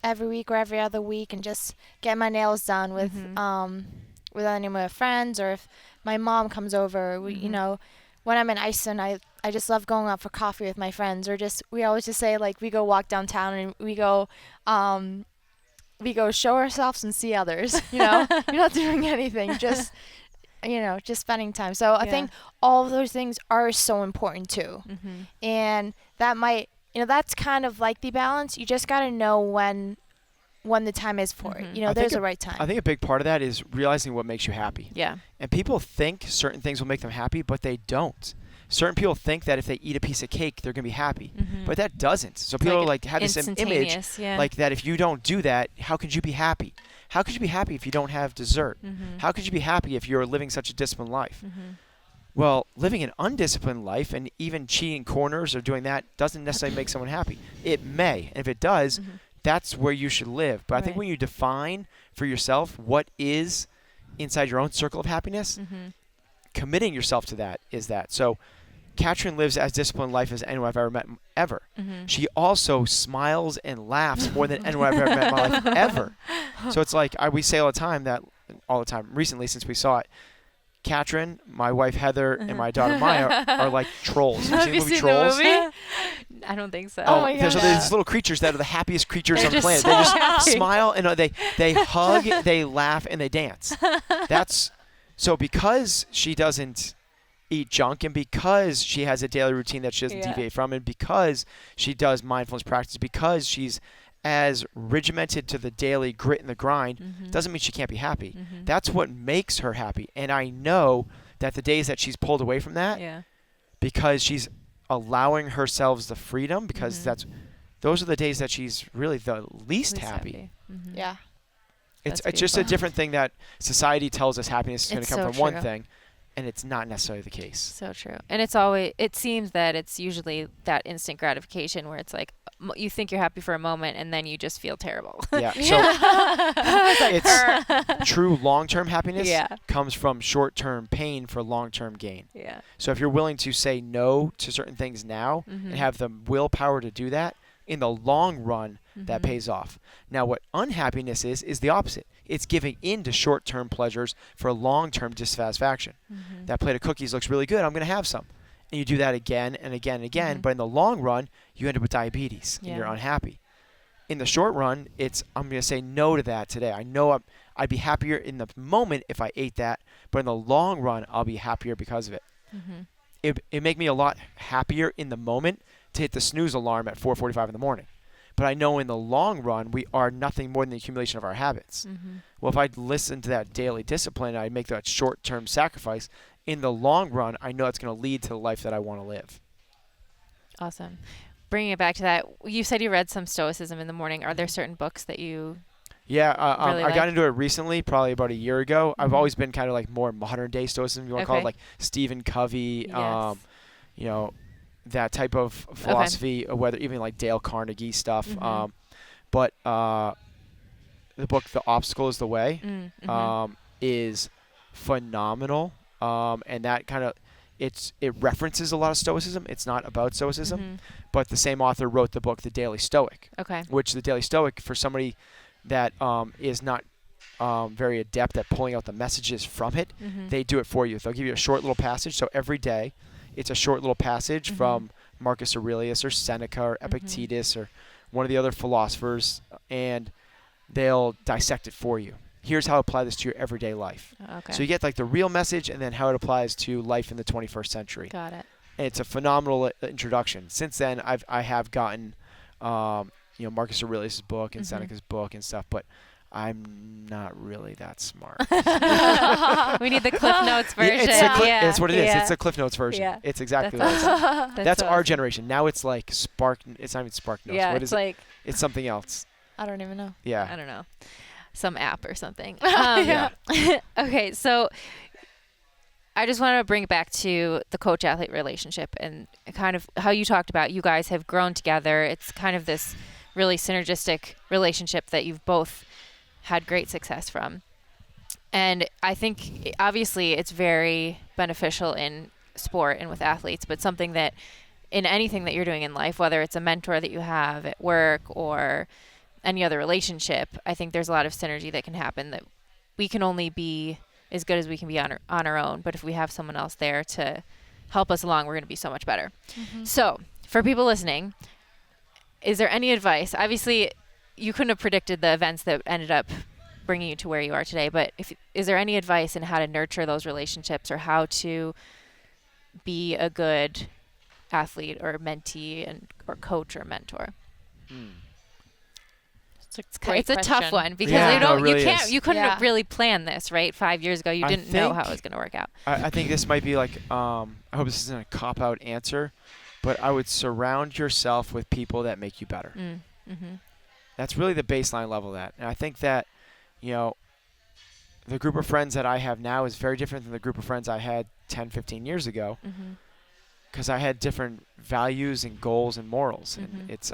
every week or every other week and just get my nails done with any of my friends, or if my mom comes over, when I'm in Iceland, I just love going out for coffee with my friends, or we always just say, like, we go walk downtown and we go show ourselves and see others. You're not doing anything, just spending time. So I think all of those things are so important too. And that might, that's kind of like the balance. You just got to know when the time is for it. There's a right time. I think a big part of that is realizing what makes you happy. Yeah. And people think certain things will make them happy, but they don't. Certain people think that if they eat a piece of cake, they're going to be happy. But that doesn't. So people have this image like that if you don't do that, how could you be happy? How could you be happy if you don't have dessert? How could you be happy if you're living such a disciplined life? Well, living an undisciplined life and even cheating corners or doing that doesn't necessarily make someone happy. It may. And if it does, that's where you should live. But I think when you define for yourself what is inside your own circle of happiness, Mm-hmm. committing yourself to that is that. So Katrin lives as disciplined life as anyone I've ever met ever. Mm-hmm. She also smiles and laughs more than anyone I've ever met in my life ever. So it's like we say all the time recently since we saw it, Katrin, my wife Heather, and my daughter Maya are like trolls. Have you seen the movie Trolls? I don't think so. Oh my God. There's these little creatures that are the happiest creatures They're on the just planet. so They just happy. smile and they hug, they laugh, and they dance. That's so because she doesn't eat junk, and because she has a daily routine that she doesn't Yeah. deviate from, and because she does mindfulness practice, because she's as regimented to the daily grit and the grind, Mm-hmm. doesn't mean she can't be happy. Mm-hmm. That's what makes her happy. And I know that the days that she's pulled away from that, Yeah. because she's allowing herself the freedom, because Mhm. those are the days that she's really the least happy. Mm-hmm. Yeah. It's That's just a beautiful. different thing that society tells us happiness is going It's to come so from one true. thing, and it's not necessarily the case. So true. And it seems that it's usually that instant gratification where it's like you think you're happy for a moment and then you just feel terrible. Yeah. So it's true long-term happiness Yeah. comes from short-term pain for long-term gain. Yeah. So if you're willing to say no to certain things now Mm-hmm. and have the willpower to do that, in the long run, that Mm-hmm. pays off. Now, what unhappiness is the opposite. It's giving in to short-term pleasures for long-term dissatisfaction. Mm-hmm. That plate of cookies looks really good. I'm going to have some. And you do that again and again and again. Mhm. But in the long run, you end up with diabetes and you're Yeah. unhappy. In the short run, I'm going to say no to that today. I know I'd be happier in the moment if I ate that. But in the long run, I'll be happier because of it. Mm-hmm. It make me a lot happier in the moment to hit the snooze alarm at 4:45 in the morning. But I know in the long run, we are nothing more than the accumulation of our habits. Mm-hmm. Well, if I listen to that daily discipline, I make that short-term sacrifice, in the long run, I know it's going to lead to the life that I want to live. Awesome. Bringing it back to that, you said you read some Stoicism in the morning. Are there certain books that you Yeah, Really I got like? into it recently, probably about a year ago. I've Mhm. always been kind of like more modern-day Stoicism, you want to call it, Okay. like Stephen Covey, Yes. you know, that type of philosophy, or whether even like Dale Carnegie stuff. Mhm. But the book The Obstacle is the Way Mm-hmm. is phenomenal, and that kind of it references a lot of Stoicism. It's not about Stoicism, Mhm. but the same author wrote the book The Daily Stoic, Okay. which the Daily Stoic, for somebody that is not very adept at pulling out the messages from it, Mm-hmm. they do it for you. They'll give you a short little passage. So every day, it's a short little passage Mhm. from Marcus Aurelius or Seneca or Epictetus or one of the other philosophers, and they'll dissect it for you. Here's how to apply this to your everyday life. Okay. So you get like the real message and then how it applies to life in the 21st century. Got it. And it's a phenomenal introduction. Since then, I have gotten, Marcus Aurelius' book and Mhm. Seneca's book and stuff, but I'm not really that smart. We need the Cliff Notes Yeah, version. it's what it is. Yeah. It's a Cliff Notes version. Yeah. It's exactly That's what it is. awesome. That's our awesome. generation. Now it's like Spark. It's not even Spark Notes. Yeah, What it's is it? like, It's something else. I don't even know. Yeah. I don't know, some app or something. Yeah. Okay, so I just want to bring it back to the coach-athlete relationship and kind of how you talked about you guys have grown together. It's kind of this really synergistic relationship that you've both had great success from. And I think obviously it's very beneficial in sport and with athletes, but something that in anything that you're doing in life, whether it's a mentor that you have at work or any other relationship, I think there's a lot of synergy that can happen that we can only be as good as we can be on our own. But if we have someone else there to help us along, we're going to be so much better. Mm-hmm. So for people listening, is there any advice? Obviously, you couldn't have predicted the events that ended up bringing you to where you are today, but is there any advice in how to nurture those relationships or how to be a good athlete or mentee or coach or mentor? It's a tough one because Yeah, you no, don't, it really you can't, is. you couldn't Yeah. really plan this, right? 5 years ago, you I didn't know how think- it was going to work out. I think this might be like, I hope this isn't a cop-out answer, but I would surround yourself with people that make you better. Mm-hmm. That's really the baseline level of that. And I think that, the group of friends that I have now is very different than the group of friends I had 10, 15 years ago, Mm-hmm. because I had different values and goals and morals. Mhm. And it's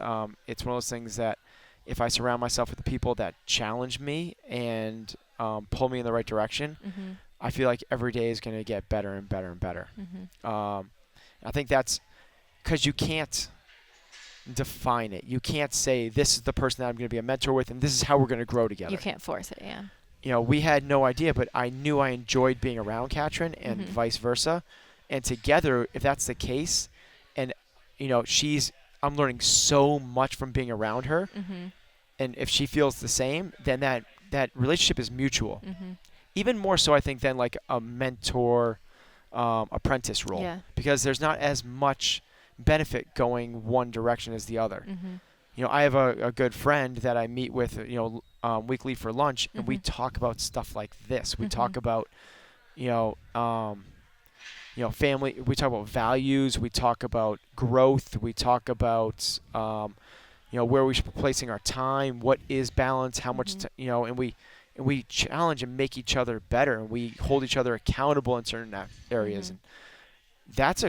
one of those things that if I surround myself with the people that challenge me and pull me in the right direction, I feel like every day is going to get better and better and better. I think that's because you can't define it. You can't say this is the person that I'm going to be a mentor with and this is how we're going to grow together. You can't force it, yeah. You know, we had no idea, but I knew I enjoyed being around Katrin and vice versa. And together, if that's the case, and, you know, I'm learning so much from being around her. And if she feels the same, then that relationship is mutual. Even more so, I think, than like a mentor apprentice role. Yeah. Because there's not as much benefit going one direction as the other. You know, I have a good friend that I meet with, you know, weekly for lunch, and we talk about stuff like this. We talk about, you know, family. We talk about values. We talk about growth. We talk about, you know, where we should be placing our time. What is balance? How much, you know, and we challenge and make each other better, and we hold each other accountable in certain areas. And that's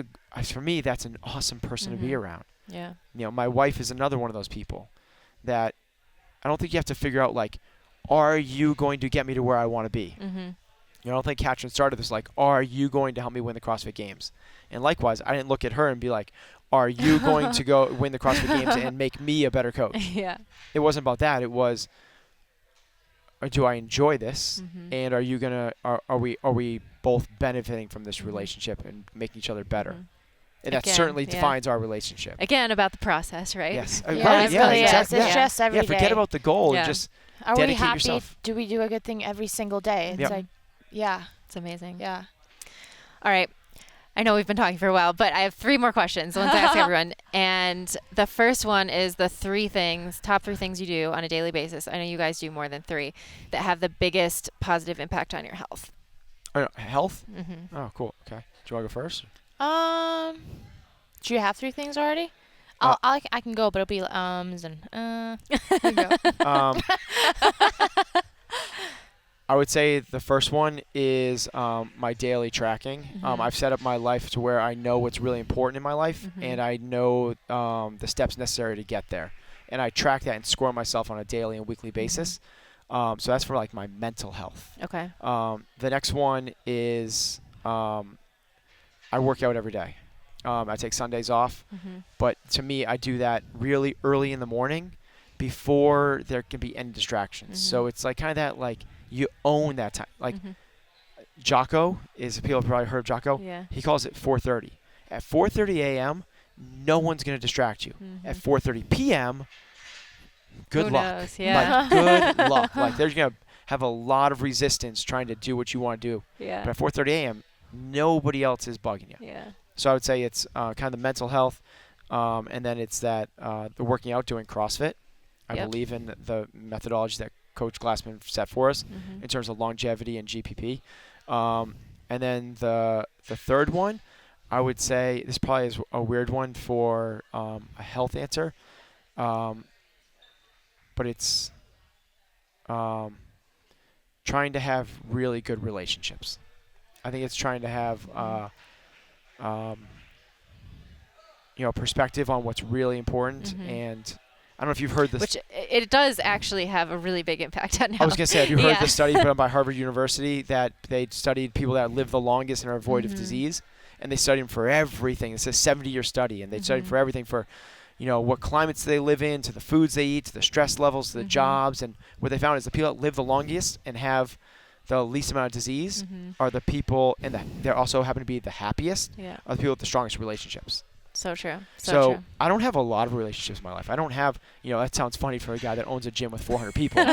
for me, that's an awesome person to be around. Yeah. You know, my wife is another one of those people that I don't think you have to figure out, like, are you going to get me to where I want to be? You know, I don't think Katrin started this like, are you going to help me win the CrossFit Games? And likewise, I didn't look at her and be like, are you going to go win the CrossFit Games and make me a better coach? Yeah. It wasn't about that. It was, do I enjoy this? And are you gonna are we both benefiting from this relationship and making each other better? And that certainly defines our relationship. Again, about the process, right? Yes. Yeah, Right. Yeah. really Exactly. is. It's just every day. Forget about the goal Yeah. and just Are we dedicate happy? yourself. Do we do a good thing every single day? It's Yep. like, yeah, It's amazing. yeah. All right. I know we've been talking for a while, but I have 3 more questions. Ones I ask everyone. And the first one is the top 3 things you do on a daily basis. I know you guys do more than 3 that have the biggest positive impact on your health. Health? Oh, cool. Okay. Do you want to go first? Do you have 3 things already? I can go, but it'll be you go. I would say the first one is my daily tracking. I've set up my life to where I know what's really important in my life, and I know the steps necessary to get there. And I track that and score myself on a daily and weekly basis. So that's for like my mental health. Okay. The next one is I work out every day. I take Sundays off, but to me, I do that really early in the morning before there can be any distractions. So it's like kind of that, like, you own that time. Like Jocko people have probably heard of Jocko. Yeah. He calls it 4:30. At 4:30 a.m., no one's going to distract you. At 4:30 p.m., good Who luck. knows? Yeah. Like, good luck. Like, there's going to have a lot of resistance trying to do what you want to do. Yeah. But at 4:30 a.m., nobody else is bugging you. Yeah. So I would say it's kind of the mental health, and then it's that the working out, doing CrossFit. I believe in the methodology that Coach Glassman set for us in terms of longevity and GPP. And then the third one, I would say, this probably is a weird one for a health answer, but it's trying to have really good relationships. I think it's trying to have perspective on what's really important. And I don't know if you've heard this. Which it does actually have a really big impact on health. I was going to say, have you heard the study put out by Harvard University that they studied people that live the longest and are void of disease? And they studied them for everything. It's a 70-year study, and they studied for everything for, what climates they live in, to the foods they eat, to the stress levels, to the jobs. And what they found is the people that live the longest and have the least amount of disease are the people, and they also happen to be the happiest, are the people with the strongest relationships. So true. So true. I don't have a lot of relationships in my life. I don't have, that sounds funny for a guy that owns a gym with 400 people.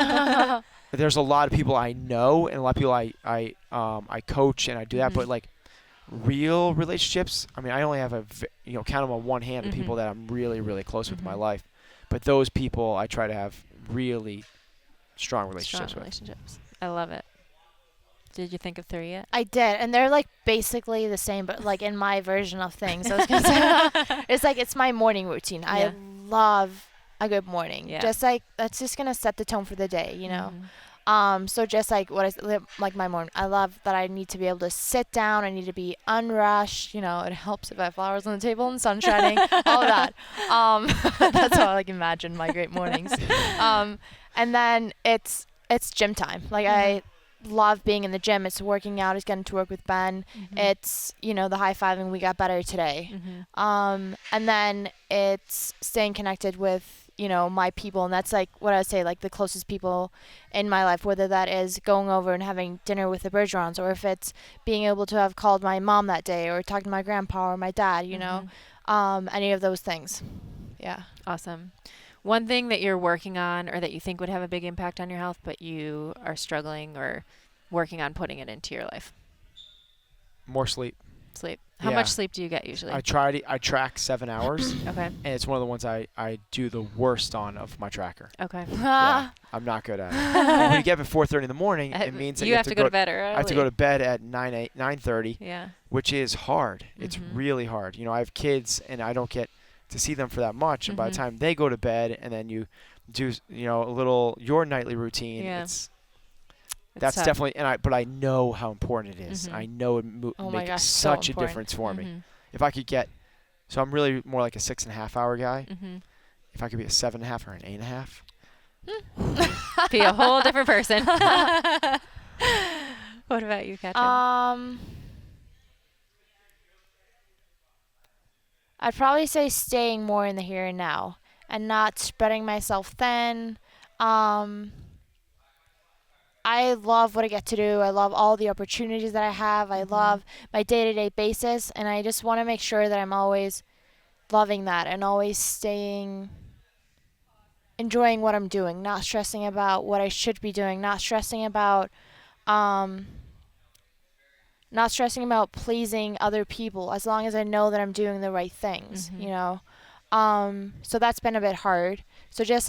There's a lot of people I know, and a lot of people I coach, and I do that. But like real relationships, I mean, I only have count them on one hand the people that I'm really, really close with in my life. But those people I try to have really strong relationships with. I love it. Did you think of 3 yet? I did, and they're like basically the same, but like in my version of things. I was gonna say, it's my morning routine. I love a good morning. Yeah. Just like that's just gonna set the tone for the day, So just like like my morning, I love that I need to be able to sit down. I need to be unrushed. It helps if I have flowers on the table and sun shining, all of that. That's how I like imagine my great mornings. And then it's gym time. Like love being in the gym. It's working out. It's getting to work with Ben. It's, the high-fiving. We got better today. And then it's staying connected with, my people. And that's like what I would say, like the closest people in my life, whether that is going over and having dinner with the Bergerons, or if it's being able to have called my mom that day, or talked to my grandpa or my dad, any of those things. Yeah. Awesome. One thing that you're working on or that you think would have a big impact on your health, but you are struggling or working on putting it into your life? More sleep. Sleep. How much sleep do you get usually? I track 7 hours. Okay. And it's one of the ones I do the worst on of my tracker. Okay. Yeah, I'm not good at it. And when you get up at 4:30 in the morning, it means that you have to go to bed early. I have to go to bed at 9:30. Yeah. Which is hard. It's really hard. I have kids, and I don't get to see them for that much. And by the time they go to bed, and then you do, a little your nightly routine. Yeah. That's tough. Definitely, but I know how important it is. I know it makes such a difference for me. If I could so I'm really more like a 6.5 hour guy. If I could be a 7.5 or an 8.5, be a whole different person. What about you, Katrin? I'd probably say staying more in the here and now and not spreading myself thin. I love what I get to do. I love all the opportunities that I have. I love my day-to-day basis, and I just want to make sure that I'm always loving that and always enjoying what I'm doing, not stressing about what I should be doing, not stressing about pleasing other people, as long as I know that I'm doing the right things, So that's been a bit hard. So just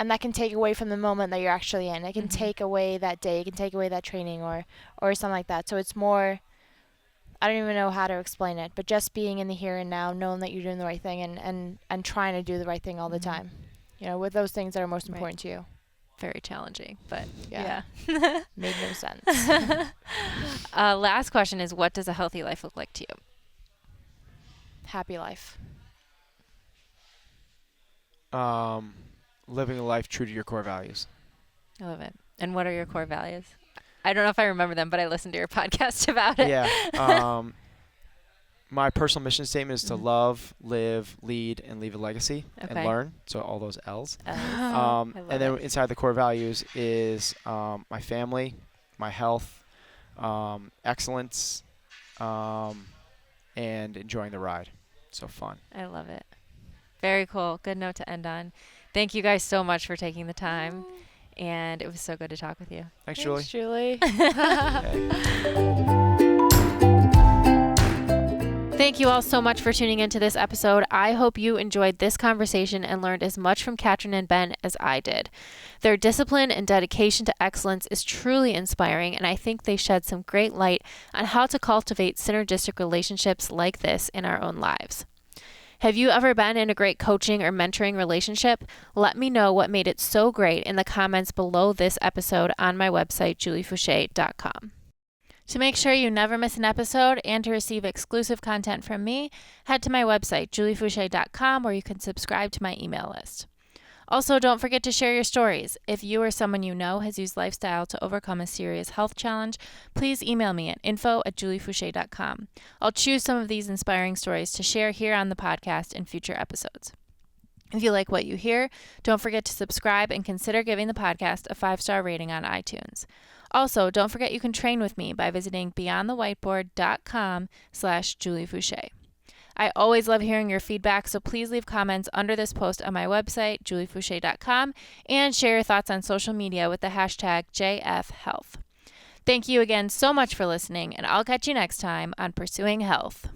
and that can take away from the moment that you're actually in. It can take away that day. It can take away that training or something like that. So it's more, I don't even know how to explain it, but just being in the here and now, knowing that you're doing the right thing and trying to do the right thing all the time, with those things that are most important to you. Very challenging, but yeah. Made no sense. Last question is, what does a healthy life look like to you? Happy life. Living a life true to your core values. I love it. And what are your core values? I don't know if I remember them, but I listened to your podcast about it. Yeah. My personal mission statement is to love, live, lead, and leave a legacy and learn. So all those L's. And then inside the core values is my family, my health, excellence, and enjoying the ride. So fun. I love it. Very cool. Good note to end on. Thank you guys so much for taking the time. And it was so good to talk with you. Thanks, Julie. Julie. Thank you all so much for tuning into this episode. I hope you enjoyed this conversation and learned as much from Katrin and Ben as I did. Their discipline and dedication to excellence is truly inspiring, and I think they shed some great light on how to cultivate synergistic relationships like this in our own lives. Have you ever been in a great coaching or mentoring relationship? Let me know what made it so great in the comments below this episode on my website, juliefouché.com. To make sure you never miss an episode and to receive exclusive content from me, head to my website, juliefouché.com, where you can subscribe to my email list. Also, don't forget to share your stories. If you or someone you know has used lifestyle to overcome a serious health challenge, please email me at info@juliefouché.com. I'll choose some of these inspiring stories to share here on the podcast in future episodes. If you like what you hear, don't forget to subscribe and consider giving the podcast a 5-star rating on iTunes. Also, don't forget you can train with me by visiting beyondthewhiteboard.com/juliefouché. I always love hearing your feedback, so please leave comments under this post on my website, juliefouché.com, and share your thoughts on social media with the hashtag JFHealth. Thank you again so much for listening, and I'll catch you next time on Pursuing Health.